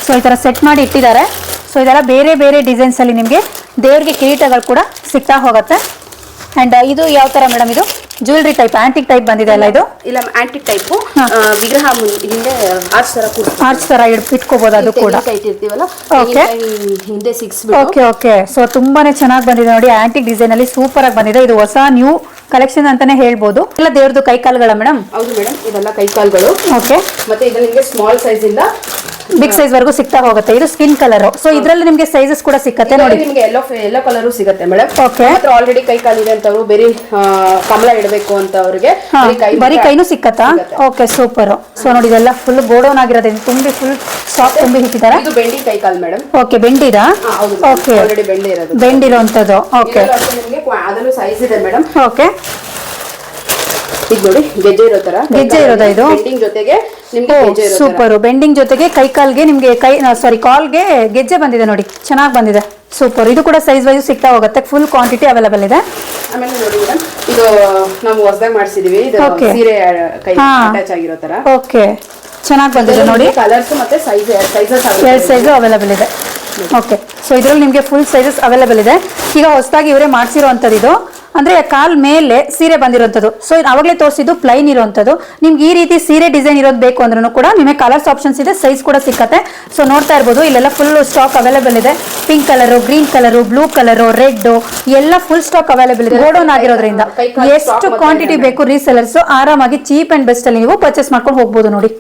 ಸೊ ಈ ತರ ಸೆಟ್ ಮಾಡಿ ಇಟ್ಟಿದ್ದಾರೆ. ಸೊ ಇದೆಲ್ಲ ಬೇರೆ ಬೇರೆ ಡಿಸೈನ್ಸ್ ಅಲ್ಲಿ ನಿಮಗೆ ದೇವರಿಗೆ ಕಿರೀಟಗಳು ಕೂಡ ಸಿಗ್ತಾ ಹೋಗುತ್ತೆ. ಅಂಡ್ ಇದು ಯಾವ ತರ ಮೇಡಮ್? ಇದು ಜ್ಯುವೆಲ್ರಿ ಟೈಪ್, ಆಂಟಿಕ್ ಟೈಪ್ ಬಂದಿದೆ ಅಲ್ಲ ಇದು? ಇಲ್ಲ ಆಂಟಿಕ್ ಟೈಪ್ ವಿಗ್ರಹ ಹಿಂದೆ ಆರ್ಚ್ ತರ ಇಟ್ಕೋಬಹುದು ಅದು ಕೂಡ. ಇಟ್ಟಿರ್ತೀವಲ್ಲ ಓಕೆ ಹಿಂದೆ 6 ಓಕೆ ಓಕೆ. ಸೊ ತುಂಬಾನೇ ಚೆನ್ನಾಗಿ ಬಂದಿದೆ ನೋಡಿ, ಆಂಟಿಕ್ ಡಿಸೈನ್ ಅಲ್ಲಿ ಸೂಪರ್ ಆಗಿ ಬಂದಿದೆ. ಇದು ಹೊಸ ನ್ಯೂ ಕಲೆಕ್ಷನ್ ಅಂತಾನೆ ಹೇಳ್ಬೋದು. ಎಲ್ಲ ದೇವ್ರದ್ದು ಕೈ ಕಾಲುಗಳ ಮೇಡಮ್? ಹೌದು ಮೇಡಮ್, ಇದೆಲ್ಲ ಕೈ ಕಾಲುಗಳು. ಓಕೆ, ಮತ್ತೆ ಇದು ನಿಮಗೆ ಸ್ಮಾಲ್ ಸೈಜ್ ಇಂದ ಬಿಗ್ ಸೈಜ್ ವರೆಗೂ ಸಿಗ್ತಾ ಹೋಗುತ್ತೆ. ಇದು ಸ್ಕಿನ್ ಕಲರ್. ಸೊ ಇದರಲ್ಲಿ ನಿಮಗೆ ಸೈಜಸ್ ಕೂಡ ಸಿಕ್ಕತ್ತೆ ನೋಡಿ. ನಿಮಗೆ ಎಲ್ಲೋ ಕಲರ್ ಸಿಗುತ್ತೆ ಮೇಡಮ್. ಓಕೆ, ಆಲ್ರೆಡಿ ಕೈ ಕಾಲಿದೆ ಅಂತವ್ರು ಬೇರೆ ಕಮಲ ಇಡಬೇಕು ಅಂತ ಅವ್ರಿಗೆ ಬರೀ ಕೈನೂ ಸಿಕ್ಕತ್ತಾ? Okay super. ಸೊ ನೋಡಿ ಇದೆಲ್ಲ ಫುಲ್ ಗೋಡೌನ್ ಆಗಿರೋದ್ರಿಂದ ತುಂಬಿ ಫುಲ್ ಸ್ಟಾಕ್ ತುಂಬಿ ಇಟ್ಟಿದ್ದಾರೆ. ಇದು ಬೆಂಡಿ ಕೈ call madam. Okay, ಬೆಂಡಿದಾ? Okay, already ಬೆಂಡಿ ಇರೋದು, ಬೆಂಡಿರೋಂಥದ್ದು. ಓಕೆ, ನಿಮಗೆ ಅದನ್ನು ಸೈಜ್ ಇದೆ ಮೇಡಮ್. ಓಕೆ, ಇದು ನೋಡಿ ಗೆಜ್ಜೆ ಇರೋ ತರ. ಗೆಜ್ಜೆ ಇರೋದಾ ಇದು? ಬೆಂಡಿಂಗ್ ಜೊತೆಗೆ ನಿಮಗೆ ಗೆಜ್ಜೆ ಇರೋ ತರ. ಸೂಪರ್. ಬೆಂಡಿಂಗ್ ಜೊತೆಗೆ ಕೈ ಕಾಲ್ಗೆ ನಿಮಗೆ ಕಾಲ್ಗೆ ಗೆಜ್ಜೆ ಬಂದಿದೆ ನೋಡಿ, ಚೆನ್ನಾಗಿ ಬಂದಿದೆ. ಸೂಪರ್. ಇದು ಕೂಡ ಸೈಜ್ ವೈಸ್ ಸಿಗ್ತಾ ಹೋಗುತ್ತೆ. ಫುಲ್ ಕ್ವಾಂಟಿಟಿ ಅವೈಲೇಬಲ್ ಇದೆ. ಆಮೇಲೆ ನೋಡಿ ಮೇಡಮ್, ಇದು ನಾವು ಹೊಸದಾಗಿ ಮಾಡಿಸಿದೀವಿ. ಇದು ಸೀರೆ ಕೈ ಅಟ್ಯಾಚ್ ಆಗಿರೋ ತರ. ಓಕೆ, ಚೆನ್ನಾಗಿ ಬಂದಿದೆ ನೋಡಿ. ಕಲರ್ಸ್ ಮತ್ತೆ ಸೈಜಸ್ ಎರಡು ಸೈಜ್ ಅವೈಲೇಬಲ್ ಇದೆ. ಓಕೆ, ಸೊ ಇದರಲ್ಲಿ ನಿಮಗೆ ಫುಲ್ ಸೈಜಸ್ ಅವೈಲೇಬಲ್ ಇದೆ. ಈಗ ಹೊಸದಾಗಿ ಇವರೇ ಮಾಡಿಸಿರುವಂಥದ್ದು ಇದು. ಅಂದ್ರೆ ಕಾಲ್ ಮೇಲೆ ಸೀರೆ ಬಂದಿರುವಂಥದ್ದು. ಸೊ ಅವಾಗಲೇ ತೋರಿಸಿದ್ದು ಪ್ಲೈನ್ ಇರುವಂಥದ್ದು. ನಿಮ್ಗೆ ಈ ರೀತಿ ಸೀರೆ ಡಿಸೈನ್ ಇರೋದು ಬೇಕು ಅಂದ್ರೂ ಕೂಡ ನಿಮಗೆ ಕಲರ್ಸ್ ಆಪ್ಷನ್ಸ್ ಇದೆ, ಸೈಜ್ ಕೂಡ ಸಿಕ್ಕತ್ತೆ. ಸೊ ನೋಡ್ತಾ ಇರ್ಬೋದು, ಇಲ್ಲೆಲ್ಲ ಫುಲ್ ಸ್ಟಾಕ್ ಅವೈಲೇಬಲ್ ಇದೆ. Pink colour, green colour, blue colour, red ಎಲ್ಲ ಫುಲ್ ಸ್ಟಾಕ್ ಅವೈಲೇಬಲ್ ಇದೆ. ಗೋಡೌನ್ ಆಗಿರೋದ್ರಿಂದ ಎಷ್ಟು ಕ್ವಾಂಟಿಟಿ ಬೇಕು ರೀಸೆಲರ್ಸ್ ಆರಾಮಾಗಿ ಚೀಪ್ ಅಂಡ್ ಬೆಸ್ಟ್ ಅಲ್ಲಿ ನೀವು ಪರ್ಚೇಸ್ ಮಾಡ್ಕೊಂಡು ಹೋಗ್ಬೋದು ನೋಡಿ.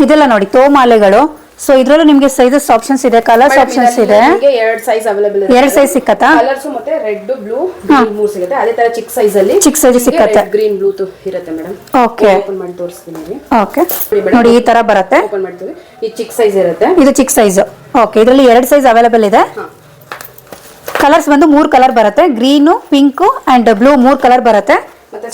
ಇದೆಲ್ಲ ನೋಡಿ ತೋಮಾಲೆಗಳು. ಸೊ ಇದ್ರಲ್ಲೂ ನಿಮಗೆ ಸೈಜಸ್ ಆಪ್ಷನ್ಸ್ ಇದೆ, ಕಲರ್ಸ್ ಆಪ್ಷನ್ಸ್ ಇದೆ. ಎರಡು ಸೈಜ್ ಅವೈಲೇಬಲ್ ಇದೆ. ಎರಡು ಸೈಜ್ ಸಿಕ್ಕತ್ತಾ? ಕಲರ್ಸ್ ಮತ್ತೆ ರೆಡ್, ಬ್ಲೂ, ಮೂರು ಸಿಗುತ್ತೆ. ಅದೇ ತರ ಚಿಕ್ಕ ಸೈಜ್ ಅಲ್ಲಿ ಚಿಕ್ಕ ಸೈಜ್ ಸಿಕ್ಕತ್ತೆ. ಗ್ರೀನ್, ಬ್ಲೂ ಇರುತ್ತೆ ಮೇಡಮ್. ಓಕೆ, ಓಪನ್ ಮಾಡಿ ತೋರಿಸ್ತೀನಿ. ಓಕೆ ನೋಡಿ ಈ ತರ ಬರುತ್ತೆ. ಓಪನ್ ಮಾಡ್ತೀವಿ. ಈ ಚಿಕ್ಕ ಸೈಜ್ ಇರುತ್ತೆ. ಇದು ಚಿಕ್ಕ ಸೈಜ್. ಓಕೆ, ಇದರಲ್ಲಿ ಎರಡು ಸೈಜ್ ಅವೈಲೇಬಲ್ ಇದೆ. ಕಲರ್ಸ್ ಬಂದು 3 ಕಲರ್ ಬರುತ್ತೆ. Green, pink and blue 3 colour ಬರುತ್ತೆ.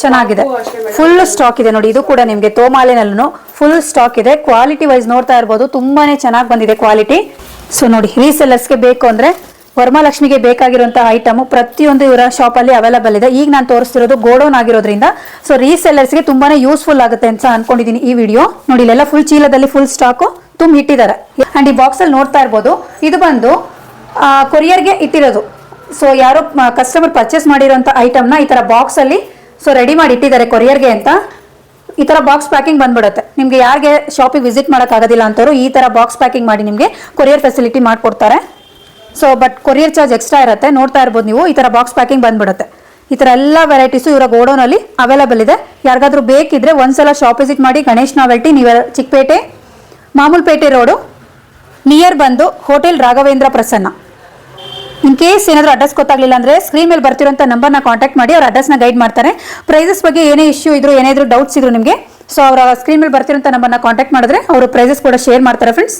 ಚೆನ್ನಾಗಿದೆ, Top ಅಷ್ಟೇ madam. ಫುಲ್ ಸ್ಟಾಕ್ ಇದೆ ನೋಡಿ. ಇದು ಕೂಡ ನಿಮಗೆ ತೋಮಾಲೆನಲ್ಲೂ ಫುಲ್ ಸ್ಟಾಕ್ ಇದೆ. ಕ್ವಾಲಿಟಿ ವೈಸ್ ನೋಡ್ತಾ ಇರ್ಬೋದು, ತುಂಬಾನೇ ಚೆನ್ನಾಗಿ ಬಂದಿದೆ ಕ್ವಾಲಿಟಿ. ಸೊ ನೋಡಿ, ರೀಸೆಲ್ಲರ್ಸ್ಗೆ ಬೇಕು ಅಂದ್ರೆ ವರಮಹಾಲಕ್ಷ್ಮಿಗೆ ಬೇಕಾಗಿರುವಂತಹ ಐಟಮ್ ಪ್ರತಿಯೊಂದು ಇವರ ಶಾಪ್ ಅಲ್ಲಿ ಅವೈಲೇಬಲ್ ಇದೆ. ಈಗ ನಾನು ತೋರಿಸ್ತಿರೋದು ಗೋಡೌನ್ ಆಗಿರೋದ್ರಿಂದ ಸೊ ರೀಸೆಲ್ಲರ್ಸ್ಗೆ ತುಂಬಾನೇ ಯೂಸ್ಫುಲ್ ಆಗುತ್ತೆ ಅಂತ ಅನ್ಕೊಂಡಿದೀನಿ ಈ ವಿಡಿಯೋ. ನೋಡಿ, ಇಲ್ಲೆಲ್ಲ ಫುಲ್ ಚೀಲದಲ್ಲಿ ಫುಲ್ ಸ್ಟಾಕ್ ತುಂಬ ಇಟ್ಟಿದ್ದಾರೆ. ಅಂಡ್ ಈ ಬಾಕ್ಸ್ ಅಲ್ಲಿ ನೋಡ್ತಾ ಇರ್ಬೋದು, ಇದು ಬಂದು ಕೊರಿಯರ್ಗೆ ಇಟ್ಟಿರೋದು. ಸೊ ಯಾರೋ ಕಸ್ಟಮರ್ ಪರ್ಚೇಸ್ ಮಾಡಿರೋಂಥ ಐಟಮ್ನ ಈ ತರ ಬಾಕ್ಸ್ ಅಲ್ಲಿ ಸೊ ರೆಡಿ ಮಾಡಿ ಇಟ್ಟಿದ್ದಾರೆ ಕೊರಿಯರ್ಗೆ ಅಂತ. ಈ ತರ ಬಾಕ್ಸ್ ಪ್ಯಾಕಿಂಗ್ ಬಂದ್ಬಿಡುತ್ತೆ. ನಿಮ್ಗೆ ಯಾರಿಗೆ ಶಾಪಿಗೆ ವಿಸಿಟ್ ಮಾಡಕ್ ಆಗೋದಿಲ್ಲ ಅಂತವ್ರು ಈ ತರ ಬಾಕ್ಸ್ ಪ್ಯಾಕಿಂಗ್ ಮಾಡಿ ನಿಮ್ಗೆ ಕೊರಿಯರ್ ಫೆಸಿಲಿಟಿ ಮಾಡ್ಕೊಡ್ತಾರೆ. So but courier charge extra ಇರುತ್ತೆ. ನೋಡ್ತಾ ಇರ್ಬೋದು ನೀವು, ಈ ತರ ಬಾಕ್ಸ್ ಪ್ಯಾಕಿಂಗ್ ಬಂದ್ಬಿಡುತ್ತೆ. ಈ ತರ ಎಲ್ಲ ವೆರೈಟೀಸು ಇವರ ಗೋಡೌನ್ ಅಲ್ಲಿ ಅವೈಲೇಬಲ್ ಇದೆ. ಯಾರಿಗಾದ್ರೂ ಬೇಕಿದ್ರೆ ಒಂದ್ಸಲ ಶಾಪ್ ವಿಸಿಟ್ ಮಾಡಿ. ಗಣೇಶ್ ನಾವೆಲ್ಟಿ, ನೀವು ಚಿಕ್ಕಪೇಟೆ ಮಾಮೂಲ್ಪೇಟೆ ರೋಡು ನಿಯರ್ ಬಂದು hotel Raghavendra Prasanna. In case ಏನಾದರೂ ಅಡ್ರೆಸ್ ಗೊತ್ತಾಗಲಿಲ್ಲ ಅಂದರೆ ಸ್ಕ್ರೀನ್ ಮೇಲೆ ಬರ್ತಿರೋಂಥ ನಂಬರ್ನ ಕಾಂಟ್ಯಾಕ್ಟ್ ಮಾಡಿ ಅವ್ರ ಅಡ್ರೆಸ್ನ ಗೈಡ್ ಮಾಡ್ತಾರೆ. ಪ್ರೈಸಸ್ ಬಗ್ಗೆ ಏನೇ ಇಶ್ಯೂ ಇದ್ರು, ಏನಾದರೂ ಡೌಟ್ಸ್ ಇದ್ರು ನಿಮಗೆ, ಸೊ ಅವರ ಸ್ಕ್ರೀನ್ ಮೇಲೆ ಬರ್ತಿರೋಂಥ ನಂಬರ್ನ ಕಾಂಟ್ಯಾಕ್ಟ್ ಮಾಡಿದ್ರೆ ಅವರು ಪ್ರೈಸಸ್ ಕೂಡ ಶೇರ್ ಮಾಡ್ತಾರೆ ಫ್ರೆಂಡ್ಸ್.